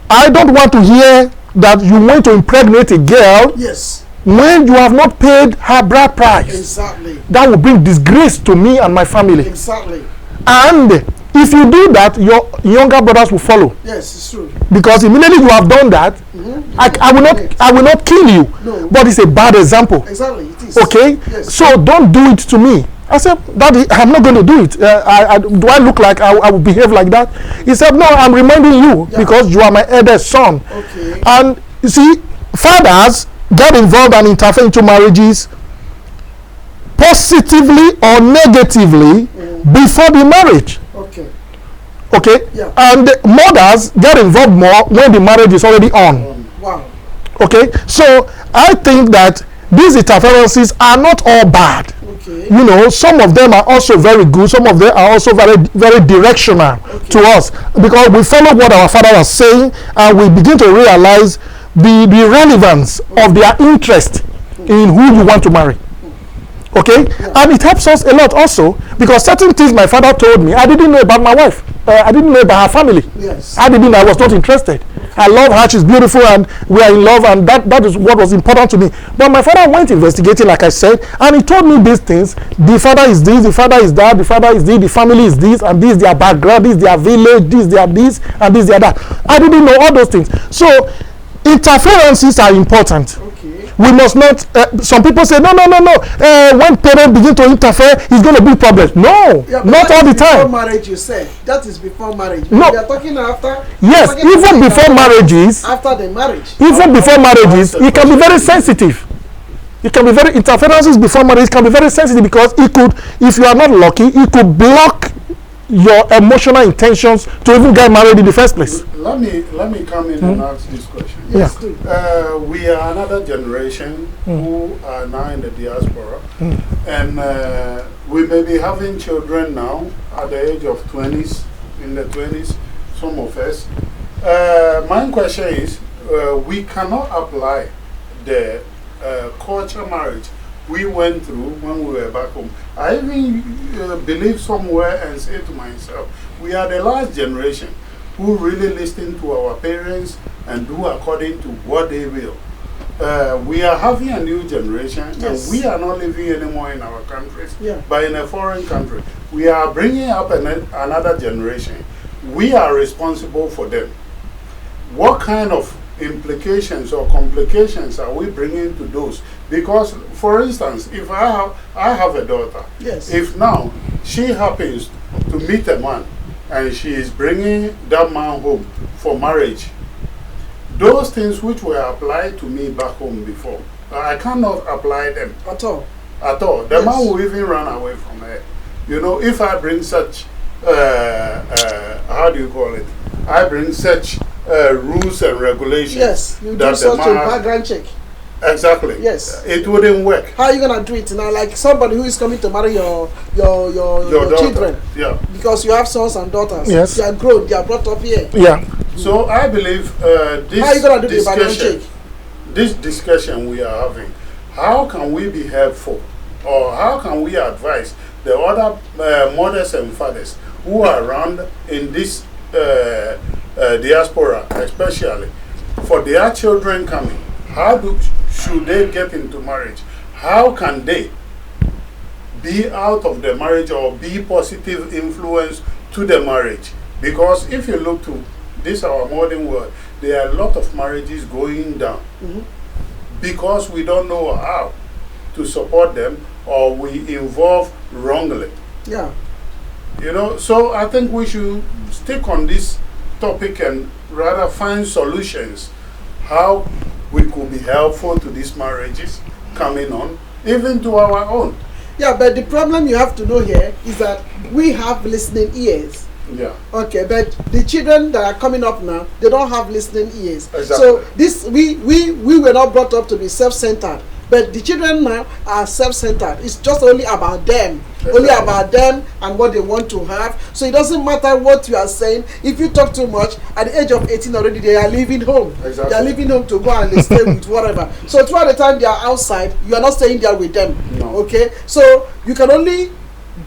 I don't want to hear that you want to impregnate a girl. Yes. When you have not paid her bride price. Exactly. That will bring disgrace to me and my family. Exactly. And if you do that, your younger brothers will follow. Yes, it's true. Because immediately you have done that, I will not kill you. No. But it's a bad example. Exactly, it is. Okay? Yes. So don't do it to me. I said, Daddy, I'm not going to do it. Do I look like I will behave like that? He said, no, I'm reminding you because you are my eldest son. Okay. And you see, fathers get involved and interfere into marriages positively or negatively before the marriage. Okay. Okay? Yeah. And mothers get involved more when the marriage is already on. Wow. Okay? So I think that these interferences are not all bad. Okay. You know, some of them are also very good. Some of them are also very, very directional to us, because we follow what our father was saying, and we begin to realize the relevance of their interest in who you want to marry. Okay? And it helps us a lot also, because certain things my father told me, I didn't know about my wife. I didn't know about her family. Yes. I was not interested. I love her, she's beautiful, and we are in love, and that is what was important to me. But my father went investigating, like I said, and he told me these things. The father is this, the father is that, the father is this, the family is this, and this their background, this their village, this their this, and this their that. I didn't know all those things. So interferences are important. We must not, some people say, no. When parents begin to interfere, it's going to be problems. No, not all the time. Before marriage, you said. That is before marriage. No. We are talking after. Yes, even before marriages. After the marriage. Even before marriages, it can be very sensitive. It can be very, interferences before marriage can be very sensitive, because it could, if you are not lucky, it could block your emotional intentions to even get married in the first place. Let me come in and ask this question. Yes. We are another generation who are now in the diaspora, and we may be having children now at the age of 20s, in the 20s, some of us. My question is, we cannot apply the culture marriage we went through when we were back home. I even believe somewhere and say to myself, we are the last generation who really listen to our parents and do according to what they will. We are having a new generation, yes. and we are not living anymore in our countries, yeah. but in a foreign country. We are bringing up another generation. We are responsible for them. What kind of implications or complications are we bringing to those? Because, for instance, if I have a daughter, yes. if now she happens to meet a man and she is bringing that man home for marriage, those things which were applied to me back home before, I cannot apply them at all. At all. The yes. man will even run away from her. You know, if I bring such, how do you call it? I bring such rules and regulations. Yes, you do such a background check. Exactly. Yes. It wouldn't work. How are you gonna do it now? Like somebody who is coming to marry your children. Yeah. Because you have sons and daughters. Yes. They are grown. They are brought up here. Yeah. So I believe this how are you gonna do the background check? This discussion we are having, how can we be helpful, or how can we advise the other mothers and fathers who are around in this diaspora, especially for their children coming? How should they get into marriage? How can they be out of the marriage or be positive influence to the marriage? Because if you look to this our modern world, there are a lot of marriages going down because we don't know how to support them, or we involve wrongly. Yeah. You know, so I think we should stick on this topic and rather find solutions how we could be helpful to these marriages coming on, even to our own. Yeah, but the problem you have to know here is that we have listening ears. Yeah. Okay, but the children that are coming up now, they don't have listening ears. Exactly. So this we were not brought up to be self-centered. But the children now are self-centered. It's just only about them. Exactly. Only about them and what they want to have. So it doesn't matter what you are saying. If you talk too much, at the age of 18 already, they are leaving home. Exactly. They are leaving home to go and stay with whatever. So throughout the time they are outside, you are not staying there with them. No. Okay? So you can only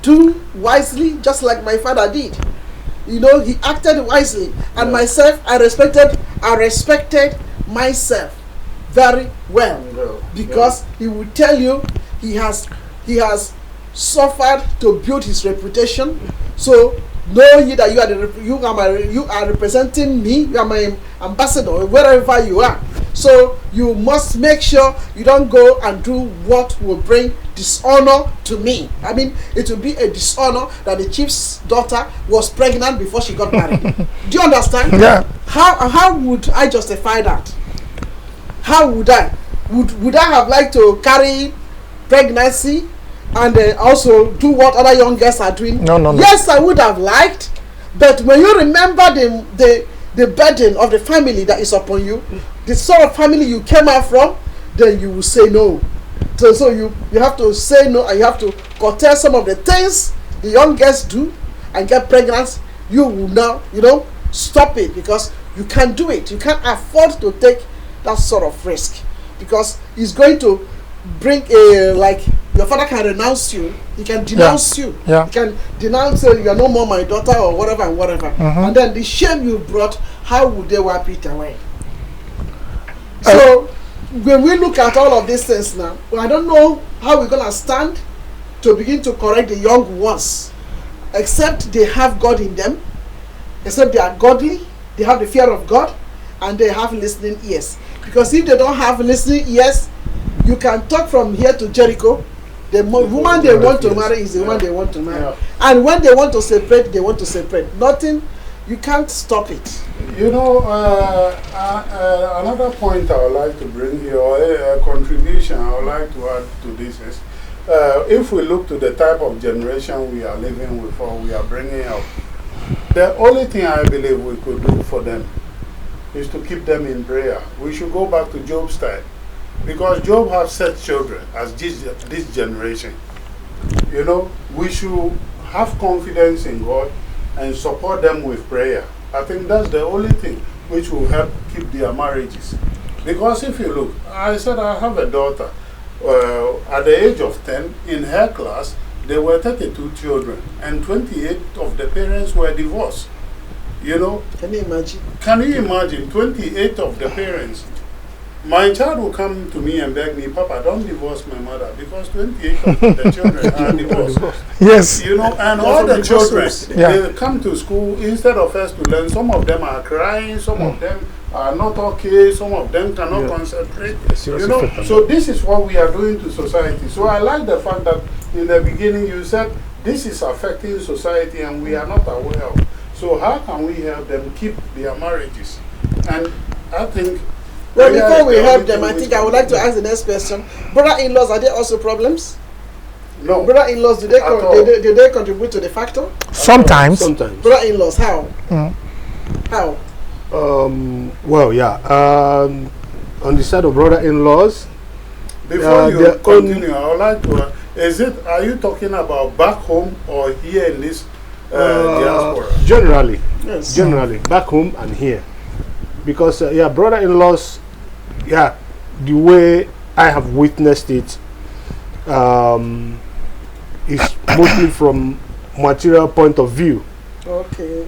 do wisely, just like my father did. You know, he acted wisely. And myself, I respected myself very well, because he will tell you he has suffered to build his reputation. So know ye that you are representing me. You are my ambassador wherever you are. So you must make sure you don't go and do what will bring dishonor to me. I mean, it will be a dishonor that the chief's daughter was pregnant before she got married. Do you understand? Yeah. How would I justify that? How would I? Would I have liked to carry pregnancy and also do what other young girls are doing? No. Yes, I would have liked. But when you remember the burden of the family that is upon you, the sort of family you came out from, then you will say no. So you have to say no, and you have to curtail some of the things the young girls do and get pregnant. You will now, stop it, because you can't do it. You can't afford to take that sort of risk, because it's going to bring your father can renounce you, he can denounce you, he can denounce you are no more my daughter or whatever and whatever, and then the shame you brought, how would they wipe it away? So when we look at all of these things now, I don't know how we're gonna stand to begin to correct the young ones, except they have God in them, except they are godly, they have the fear of God, and they have listening ears. Because if they don't have listening ears, you can talk from here to Jericho. The woman they want to marry is the woman they want to marry. And when they want to separate, they want to separate. Nothing, you can't stop it. Another point I would like to bring here, or a contribution I would like to add to this is, if we look to the type of generation we are living with or we are bringing up, the only thing I believe we could do for them is to keep them in prayer. We should go back to Job's time, because Job has such children as this generation. We should have confidence in God and support them with prayer. I think that's the only thing which will help keep their marriages. Because if you look, I said I have a daughter. At the age of 10, in her class, there were 32 children, and 28 of the parents were divorced. You know? Can you imagine? Can you imagine 28 of the parents? My child will come to me and beg me, Papa, don't divorce my mother, because 28 of the children are divorced. Yes. You know, and all the children, Yeah. they come to school, instead of us to learn, some of them are crying, some of them are not okay, some of them cannot concentrate. You know, so this is what we are doing to society. So I like the fact that in the beginning you said this is affecting society and we are not aware of. So how can we help them keep their marriages? And I think... Well, before we help them, I think I would like to ask the next question. Brother-in-laws, are there also problems? No. Brother-in-laws, do they contribute to the factor? Sometimes. Sometimes. Brother-in-laws, how? How? Well, yeah. On the side of brother-in-laws, before you continue, I would like to... are you talking about back home or here in this diaspora? Generally. Yes. Generally, back home and here. Because, yeah, brother-in-laws, yeah, the way I have witnessed it is mostly from material point of view. Okay.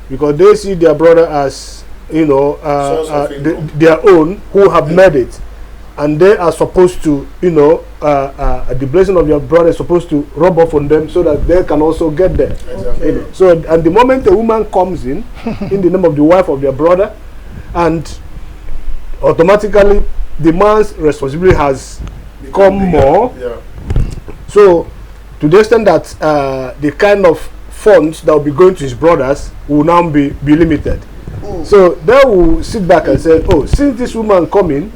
Because they see their brother as, you know, their own, who have made it. And they are supposed to, you know, the blessing of your brother is supposed to rub off on them so that they can also get there. Exactly. You know? So, and the moment a woman comes in the name of the wife of their brother, and automatically the man's responsibility has become more. Yeah. So, to the extent that the kind of funds that will be going to his brothers will now be limited. So they will sit back and say, oh, since this woman coming,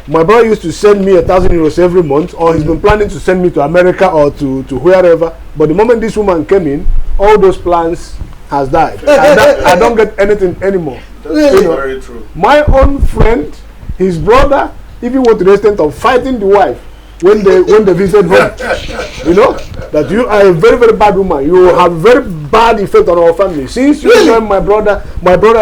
my brother used to send me €1,000 every month, or he's been planning to send me to America or to wherever. But the moment this woman came in, all those plans has died. I don't get anything anymore. That's very true. My own friend, his brother, even went to the extent of fighting the wife when they visited home. You know that you are a very, very bad woman. You have very bad effect on our family. Since you join my brother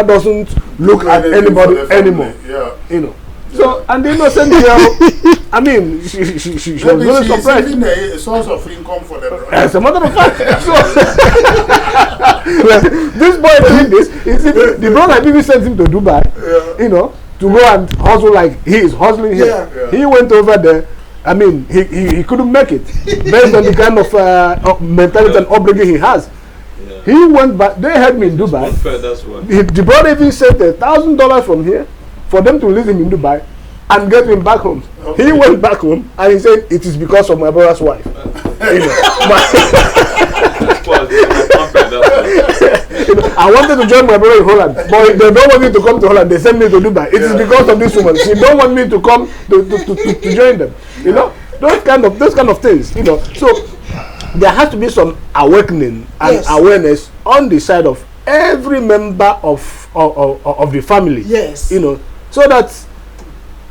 doesn't look at anybody anymore. Yeah. You know. So, and the innocent girl, I mean, she was really surprised. She's a source of income for the brother. As a matter of fact, so this boy doing this, the brother even sent him to Dubai, you know, to go and hustle like he is hustling here. Yeah. He went over there. I mean, he couldn't make it based on the kind of mentality and upbringing he has. Yeah. He went back. They had me in Dubai. Unfair, that's what. The brother even sent $1,000 from here for them to leave him in Dubai and get him back home. Okay. He went back home and he said it is because of my brother's wife. You know, I wanted to join my brother in Holland, but they don't want me to come to Holland. They send me to Dubai. It is because of this woman. She don't want me to come to join them. You know, those kind of things. You know, so there has to be some awakening and awareness on the side of every member of the family. Yes. You know, so that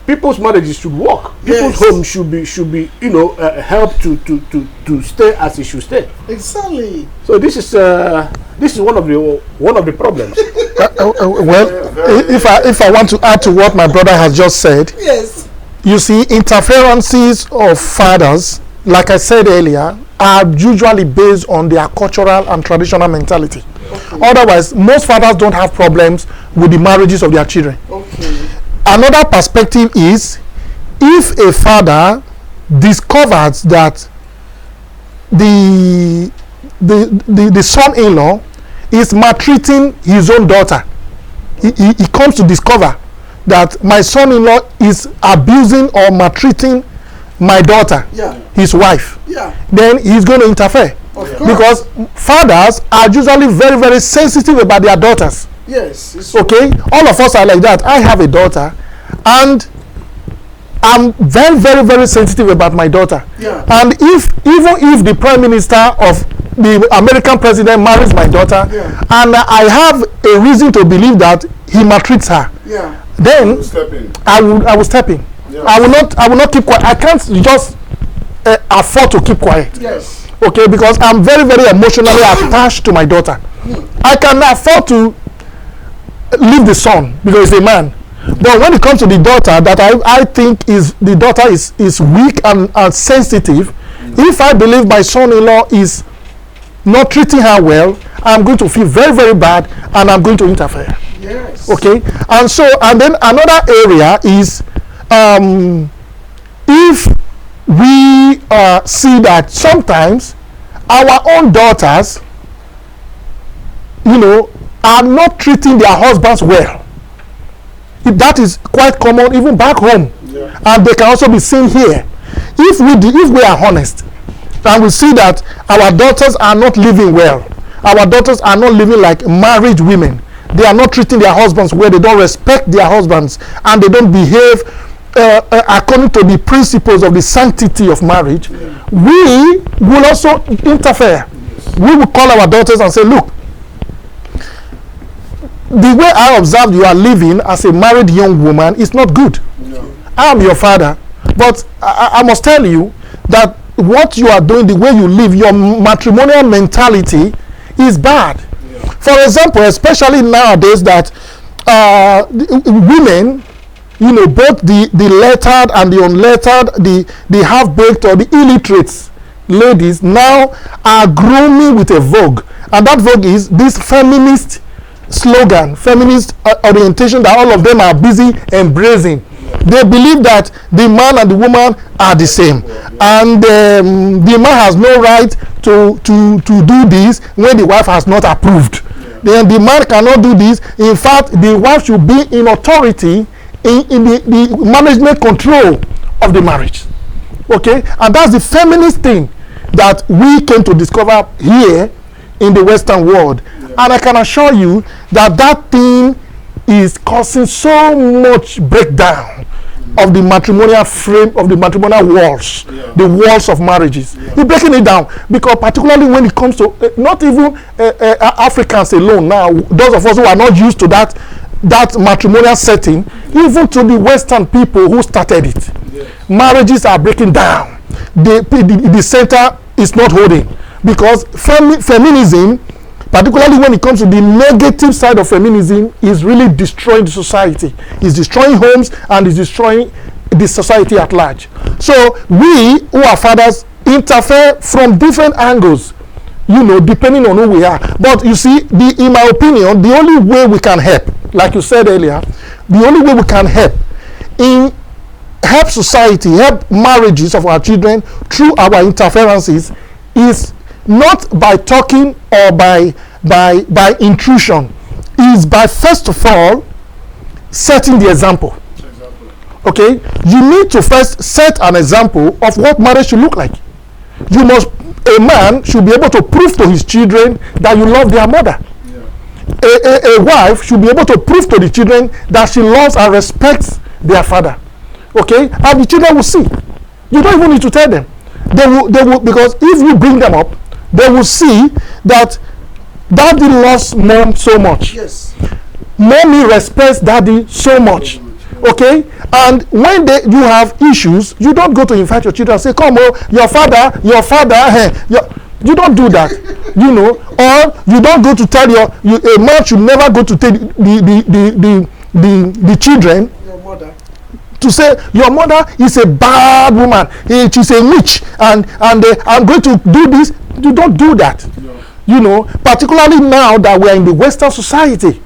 people's marriages should work. People's homes should be you know, helped to stay as it should stay. Exactly. So this is one of the problems. Well, if I want to add to what my brother has just said, yes, you see, interferences of fathers, like I said earlier, are usually based on their cultural and traditional mentality. Okay. Otherwise, most fathers don't have problems with the marriages of their children. Okay. Another perspective is, if a father discovers that the son-in-law is maltreating his own daughter, he comes to discover that my son-in-law is abusing or maltreating my daughter, his wife, then he's going to interfere. Because fathers are usually very, very sensitive about their daughters. Yes. Okay, all of us are like that. I have a daughter, and I'm very, very, very sensitive about my daughter. Yeah. And even if the prime minister of the American president marries my daughter, and I have a reason to believe that he maltreats her, then I will step in. Yeah. I will not keep quiet. I can't just afford to keep quiet. Yes. Okay, because I'm very, very emotionally attached to my daughter. I can afford to leave the son because he's a man, But when it comes to the daughter, that I think the daughter is weak and sensitive, if I believe my son-in-law is not treating her well, I'm going to feel very, very bad, and I'm going to interfere. Yes. Okay? And then another area is, if we see that sometimes our own daughters, are not treating their husbands well. That is quite common even back home. Yeah. And they can also be seen here. If we are honest, and we see that our daughters are not living well, our daughters are not living like married women, they are not treating their husbands well, they don't respect their husbands, and they don't behave according to the principles of the sanctity of marriage, we will also interfere. We will call our daughters and say, look, the way I observed you are living as a married young woman is not good. I am your father, but I must tell you that what you are doing, the way you live, your matrimonial mentality is bad. For example, especially nowadays that women, both the lettered and the unlettered, the half-baked or the illiterates ladies now are grooming with a vogue, and that vogue is this feminist slogan, feminist orientation that all of them are busy embracing. They believe that the man and the woman are the same, and the man has no right to do this when the wife has not approved. Then the man cannot do this. In fact, the wife should be in authority in the management control of the marriage. Okay, and that's the feminist thing that we came to discover here in the Western world. And I can assure you that thing is causing so much breakdown of the matrimonial frame, of the matrimonial walls, the walls of marriages. You're breaking it down, because particularly when it comes to not even Africans alone now, those of us who are not used to that matrimonial setting, even to the Western people who started it, marriages are breaking down. The center is not holding, because feminism, particularly when it comes to the negative side of feminism, is really destroying the society. It's destroying homes and it's destroying the society at large. So we who are fathers interfere from different angles, depending on who we are. But you see, in my opinion, the only way we can help, like you said earlier, the only way we can help society, help marriages of our children through our interferences is not by talking or by intrusion, is by first of all setting the example. Okay, you need to first set an example of what marriage should look like. A man should be able to prove to his children that you love their mother. A wife should be able to prove to the children that she loves and respects their father. Okay, and the children will see. You don't even need to tell them. They will, because if you bring them up, they will see that daddy loves mom so much. Yes. Mommy respects daddy so much. Okay, and when you have issues, you don't go to invite your children and say, come on, your father, you don't do that. Or you don't go to tell a man should never go to tell the children, Your mother, to say your mother is a bad woman, she's a witch, and I'm going to do this. You don't do that. Particularly now that we are in the Western society.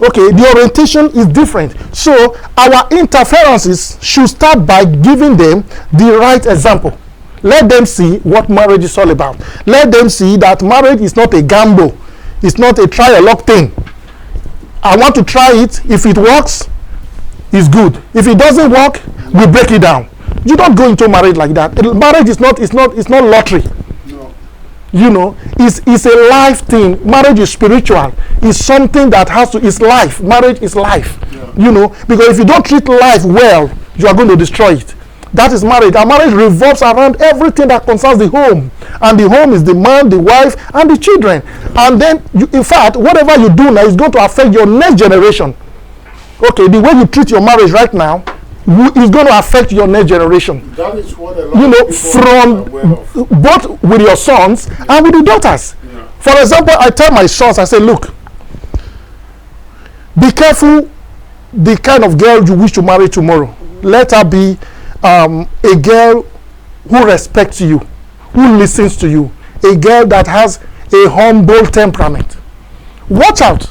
Okay, the orientation is different. So our interferences should start by giving them the right example. Let them see what marriage is all about. Let them see that marriage is not a gamble. It's not a try a luck thing. I want to try it. If it works, it's good. If it doesn't work, we break it down. You don't go into marriage like that. Marriage is not lottery. It's a life thing. Marriage is spiritual. It's something that is life. Marriage is life. Because if you don't treat life well, you are going to destroy it. That is marriage. And marriage revolves around everything that concerns the home. And the home is the man, the wife, and the children. And then, in fact, whatever you do now is going to affect your next generation. Okay, the way you treat your marriage right now is going to affect your next generation. That is what a lot of people from are aware of. both with your sons and with the daughters. For example, I tell my sons, I say, look, be careful the kind of girl you wish to marry tomorrow. Let her be a girl who respects you, who listens to you, a girl that has a humble temperament. Watch out.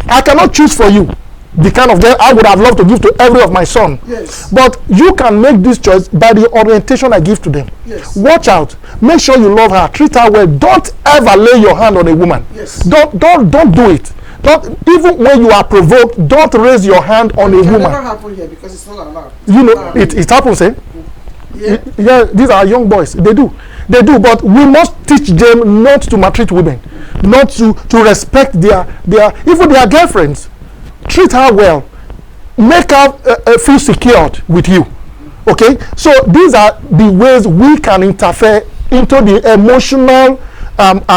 I cannot choose for you the kind of girl I would have loved to give to every of my son. Yes. But you can make this choice by the orientation I give to them. Yes. Watch out. Make sure you love her. Treat her well. Don't ever lay your hand on a woman. Yes. Don't do it. Don't, even when you are provoked, don't raise your hand on a It can woman. never happen here because it's not allowed. You know, it happens, eh? Yeah. Yeah, these are young boys. They do, but we must teach them not to maltreat women, not to respect their even their girlfriends. Treat her well, make her feel secured with you. Okay, so these are the ways we can interfere into the emotional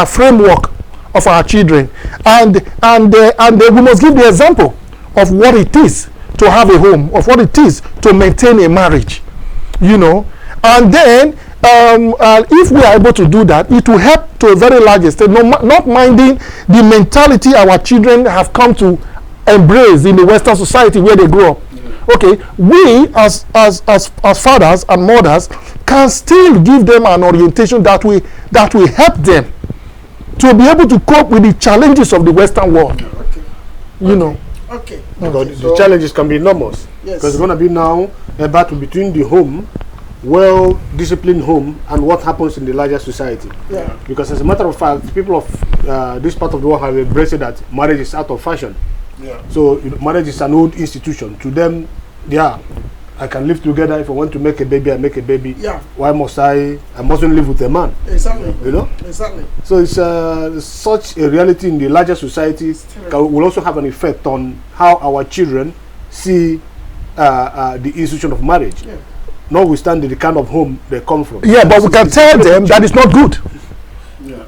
framework of our children, and we must give the example of what it is to have a home, of what it is to maintain a marriage. You know, and then if we are able to do that, it will help to a very large extent, not minding the mentality our children have come to embrace in the Western society where they grow up. Okay, we as fathers and mothers can still give them an orientation that will help them to be able to cope with the challenges of the Western world. Okay. You know. Okay. Because the challenges can be enormous. Yes. Because it's going to be now a battle between the home, well-disciplined home, and what happens in the larger society. Yeah. Because as a matter of fact, people of this part of the world have embraced that marriage is out of fashion. Yeah. So marriage is an old institution. To them, yeah, I can live together. If I want to make a baby, I make a baby. Yeah. Why must I mustn't live with a man. Exactly. You know? Exactly. So it's such a reality in the larger society will also have an effect on how our children see the institution of marriage. Yeah. Notwithstanding the kind of home they come from. Yeah, but we can tell them that it's not good. Yeah.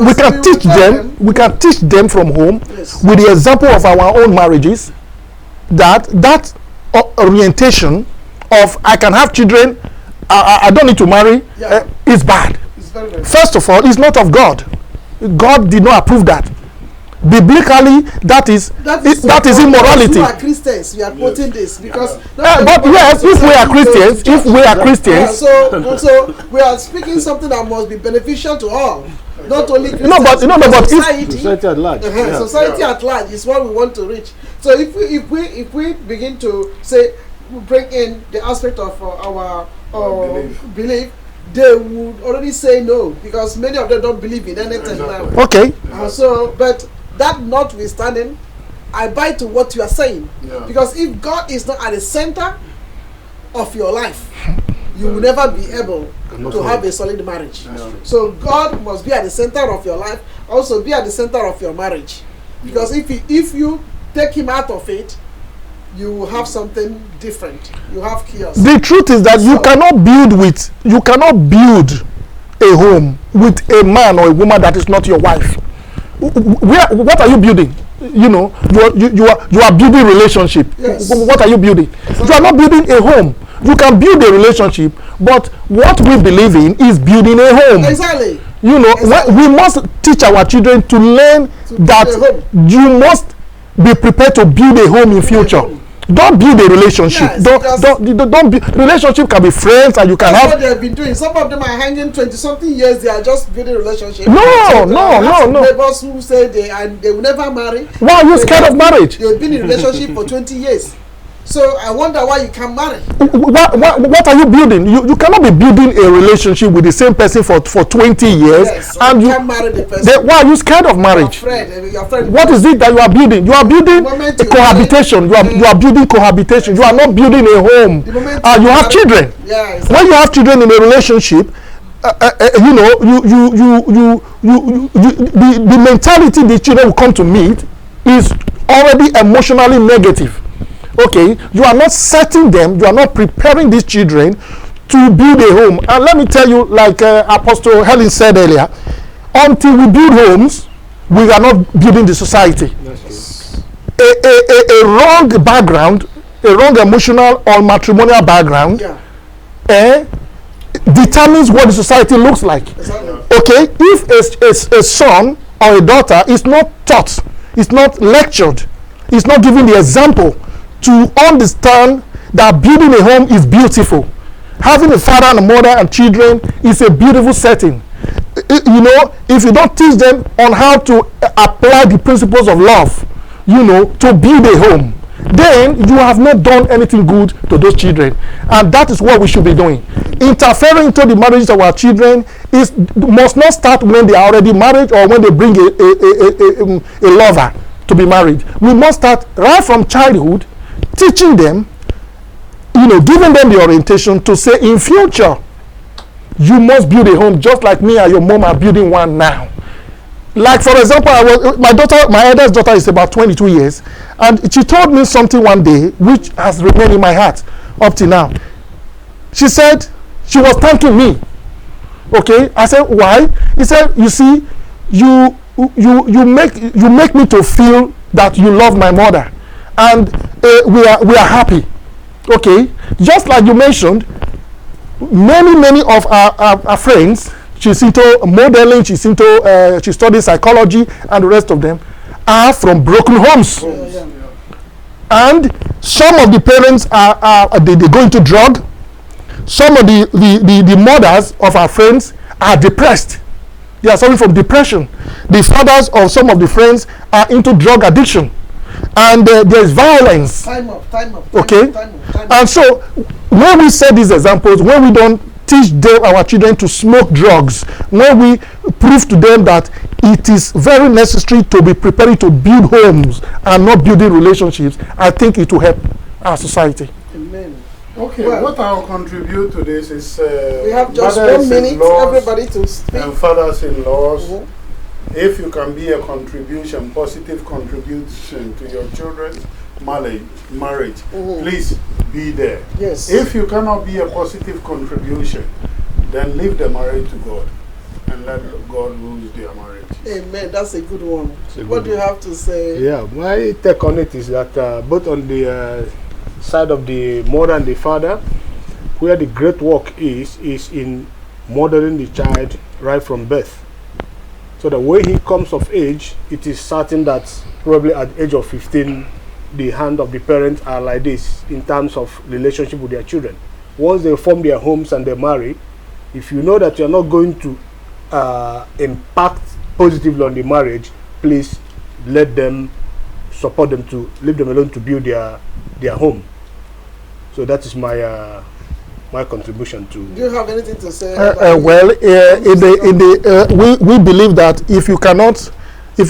We can teach them. We can teach them from home, Yes. with the example of our own marriages, that orientation of I can have children, I don't need to marry, Yeah. is bad. It's very, very First of all, it's not of God. God did not approve that. Biblically, that is immorality. You are Christians. You are quoting this because. But yes, if we are Christians, So we are speaking something that must be beneficial to all, not only Christians. but Society at large. Yeah. Society at large is what we want to reach. So if we begin to say bring in the aspect of our belief, they would already say no because many of them don't believe in anything now. okay. But that notwithstanding, I buy to what you are saying. Yeah. Because if God is not at the center of your life, you will never be able to have a solid marriage. Yeah. So God must be at the center of your life, also be at the center of your marriage. Because if you take him out of it, you will have something different. You have chaos. The truth is that you cannot build a home with a man or a woman that is not your wife. What are you building? You know, you are building relationship. Yes. What are you building? You are not building a home. You can build a relationship, but what we believe in is building a home. Exactly. You know, Exactly. we must teach our children to learn that you must be prepared to build a home in future. Don't build a relationship. Yes, don't build. Relationship can be friends, and you can That's have. what they have been doing. Some of them are hanging 20-something years. They are just building relationship. No. Neighbors who say they will never marry. Why are you scared of marriage? They've been in relationship for 20 years. So I wonder why you can't marry. What are you building? You cannot be building a relationship with the same person for 20 years, Yes, and you you. can't marry the person. Then why are you scared of marriage? Your friend. What is it that you are building? You are building moment a you cohabitation. You are building cohabitation. You are not building a home. The moment You have marry- children. Yeah, exactly. When you have children in a relationship, the mentality the children will come to meet is already emotionally negative. Okay, you are not setting them, you are not preparing these children to build a home. And let me tell you, like Apostle Helen said earlier, until we build homes, we are not building the society. A wrong background, a wrong emotional or matrimonial background, determines what the society looks like. Exactly. Okay, if a son or a daughter is not taught, is not lectured, is not given the example to understand that building a home is beautiful. Having a father and a mother and children is a beautiful setting. You know, if you don't teach them on how to apply the principles of love, you know, to build a home, then you have not done anything good to those children. And that is what we should be doing. Interfering into the marriages of our children must not start when they are already married or when they bring a lover to be married. We must start right from childhood, teaching them, you know, giving them the orientation to say, in future, you must build a home just like me and your mom are building one now. Like, for example, my eldest daughter is about 22 years, and she told me something one day which has remained in my heart up to now. She said she was thanking me. Okay, I said, why? He said, you see, you make me to feel that you love my mother, and we are happy. Okay, just like you mentioned, many of our friends, she's into modeling, she studies psychology, and the rest of them are from broken homes. Yeah. And some of the parents they go into drug. Some of the mothers of our friends are depressed. They are suffering from depression. The fathers of some of the friends are into drug addiction. And there is violence. Time up. Okay? And so, when we set these examples, when we don't teach our children to smoke drugs, when we prove to them that it is very necessary to be preparing to build homes and not building relationships, I think it will help our society. Amen. Okay, Well, what I'll contribute to this is we have just 1 minute, everybody to speak. and fathers-in-laws. Mhm. If you can be a contribution, positive contribution to your children's marriage, please be there. Yes. If you cannot be a positive contribution, then leave the marriage to God and let God rule their marriage. Amen. That's a good one. It's a good What do you have to say? Yeah, my take on it is that both on the side of the mother and the father, where the great work is in modeling the child right from birth. So that when he comes of age, it is certain that probably at the age of 15, the hand of the parents are like this in terms of relationship with their children. Once they form their homes and they marry, if you know that you're not going to impact positively on the marriage, please let them, support them, to leave them alone to build their home. So that is my my contribution to. Do you have anything to say? Well, we believe that if you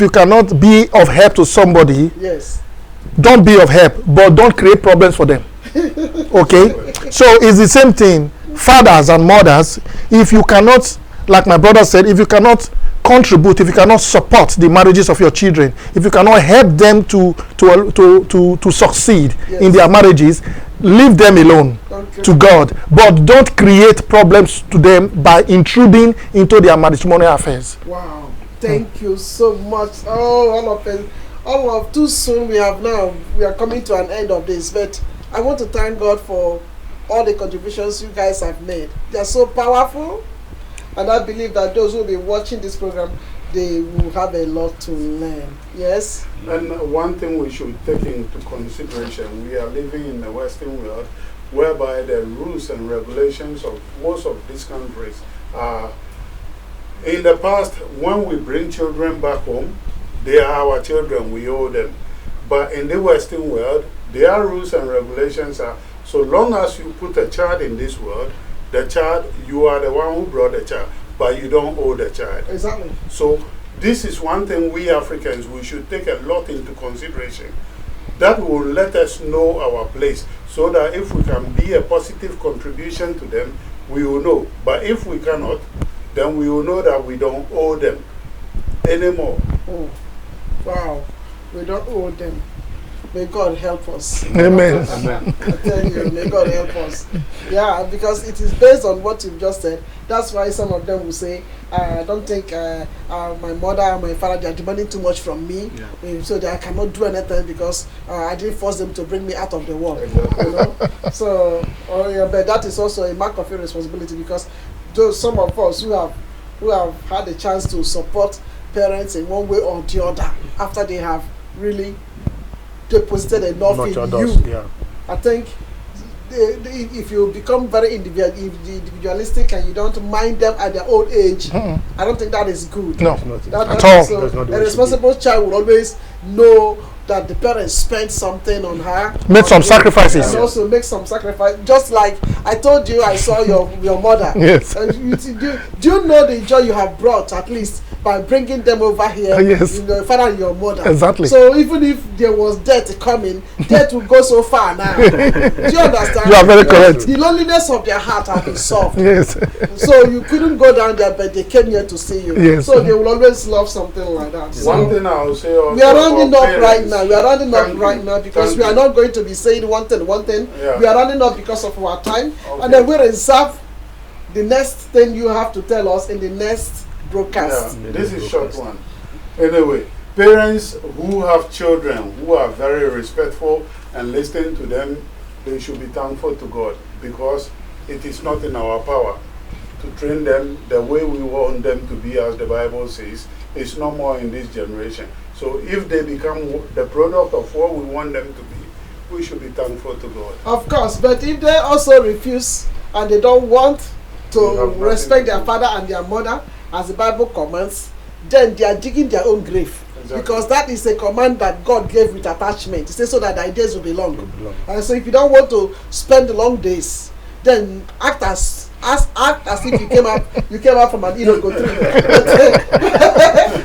cannot be of help to somebody, Yes. don't be of help, but don't create problems for them. Okay? So it's the same thing. Fathers and mothers, if you cannot, like my brother said, if you cannot contribute, if you cannot support the marriages of your children, if you cannot help them to succeed in their marriages, leave them alone to God. But don't create problems to them by intruding into their matrimonial affairs. Wow. Thank you so much. Oh, all of too soon we are coming to an end of this, but I want to thank God for all the contributions you guys have made. They are so powerful, and I believe that those who will be watching this program, they will have a lot to learn. Yes? And one thing we should take into consideration, we are living in the Western world whereby the rules and regulations of most of these countries are, in the past, when we bring children back home, they are our children, we owe them. But in the Western world, their rules and regulations are, so long as you put a child in this world, the child, you are the one who brought the child, but you don't owe the child. Exactly. So this is one thing we Africans, we should take a lot into consideration. That will let us know our place, so that if we can be a positive contribution to them, we will know. But if we cannot, then we will know that we don't owe them anymore. Oh, wow. We don't owe them. May God help us. Amen. I tell you, may God help us. Yeah, because it is based on what you've just said. That's why some of them will say, I don't think my mother and my father, they are demanding too much from me, so that I cannot do anything because I didn't force them to bring me out of the world. Exactly. You know? So, but that is also a mark of irresponsibility, because some of us who have had a chance to support parents in one way or the other after they have really deposited enough in Nurtured you. us, yeah. I think if you become very individualistic and you don't mind them at their old age, I don't think that is good. No, It's not- at all. So That's not the way a it should responsible child will always know that the parents spent something on her. Made some sacrifices. And also make some sacrifice. Just like I told you, I saw your mother. Yes. Do you know the joy you have brought, at least by bringing them over here? Yes. Your father and your mother. Exactly. So even if there was death coming, death will go so far now. Do you understand? You are very correct. The loneliness of their heart has been solved. Yes. So you couldn't go down there, but they came here to see you. Yes. So they will always love something like that. So One thing I will say also we are rounding about up right parents- now. We are rounding up Thank right you. now because Thank we are you. not going to be saying one thing. Yeah. We are rounding up because of our time, Okay. and then we reserve the next thing you have to tell us in the next broadcast. Yeah, this is short one. Anyway, parents who have children who are very respectful and listening to them, they should be thankful to God, because it is not in our power to train them the way we want them to be, as the Bible says. It's no more in this generation. So if they become the product of what we want them to be, we should be thankful to God. Of course, but if they also refuse and they don't want They have to nothing respect to their do. father and their mother, as the Bible commands, then they are digging their own grave. Exactly. Because that is a command that God gave with attachment. He says so that thy days will be long. Will be long. And so if you don't want to spend the long days, then act as if you came out from an Enoch tree.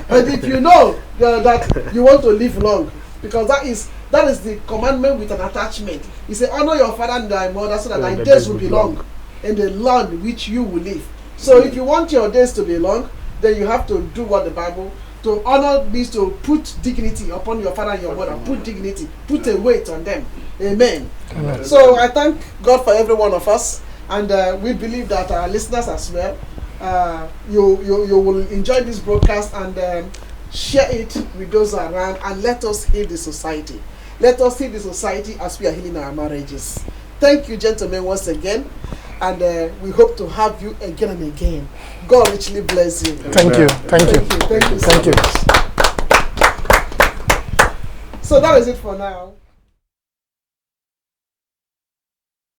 But if you know that you want to live long, because that is the commandment with an attachment. He said, honor your father and thy mother so that thy days will be long in the land which you will live. So if you want your days to be long, then you have to do what the Bible. To honor means to put dignity upon your father and your mother. Put dignity, put a weight on them. Amen. Amen. So I thank God for every one of us, and we believe that our listeners as well, you will enjoy this broadcast and share it with those around, and let us heal the society. Let us heal the society as we are healing our marriages. Thank you, gentlemen, once again, and we hope to have you again and again. God richly bless you. Thank you. Thank you. Thank you. Thank you. So that is it for now.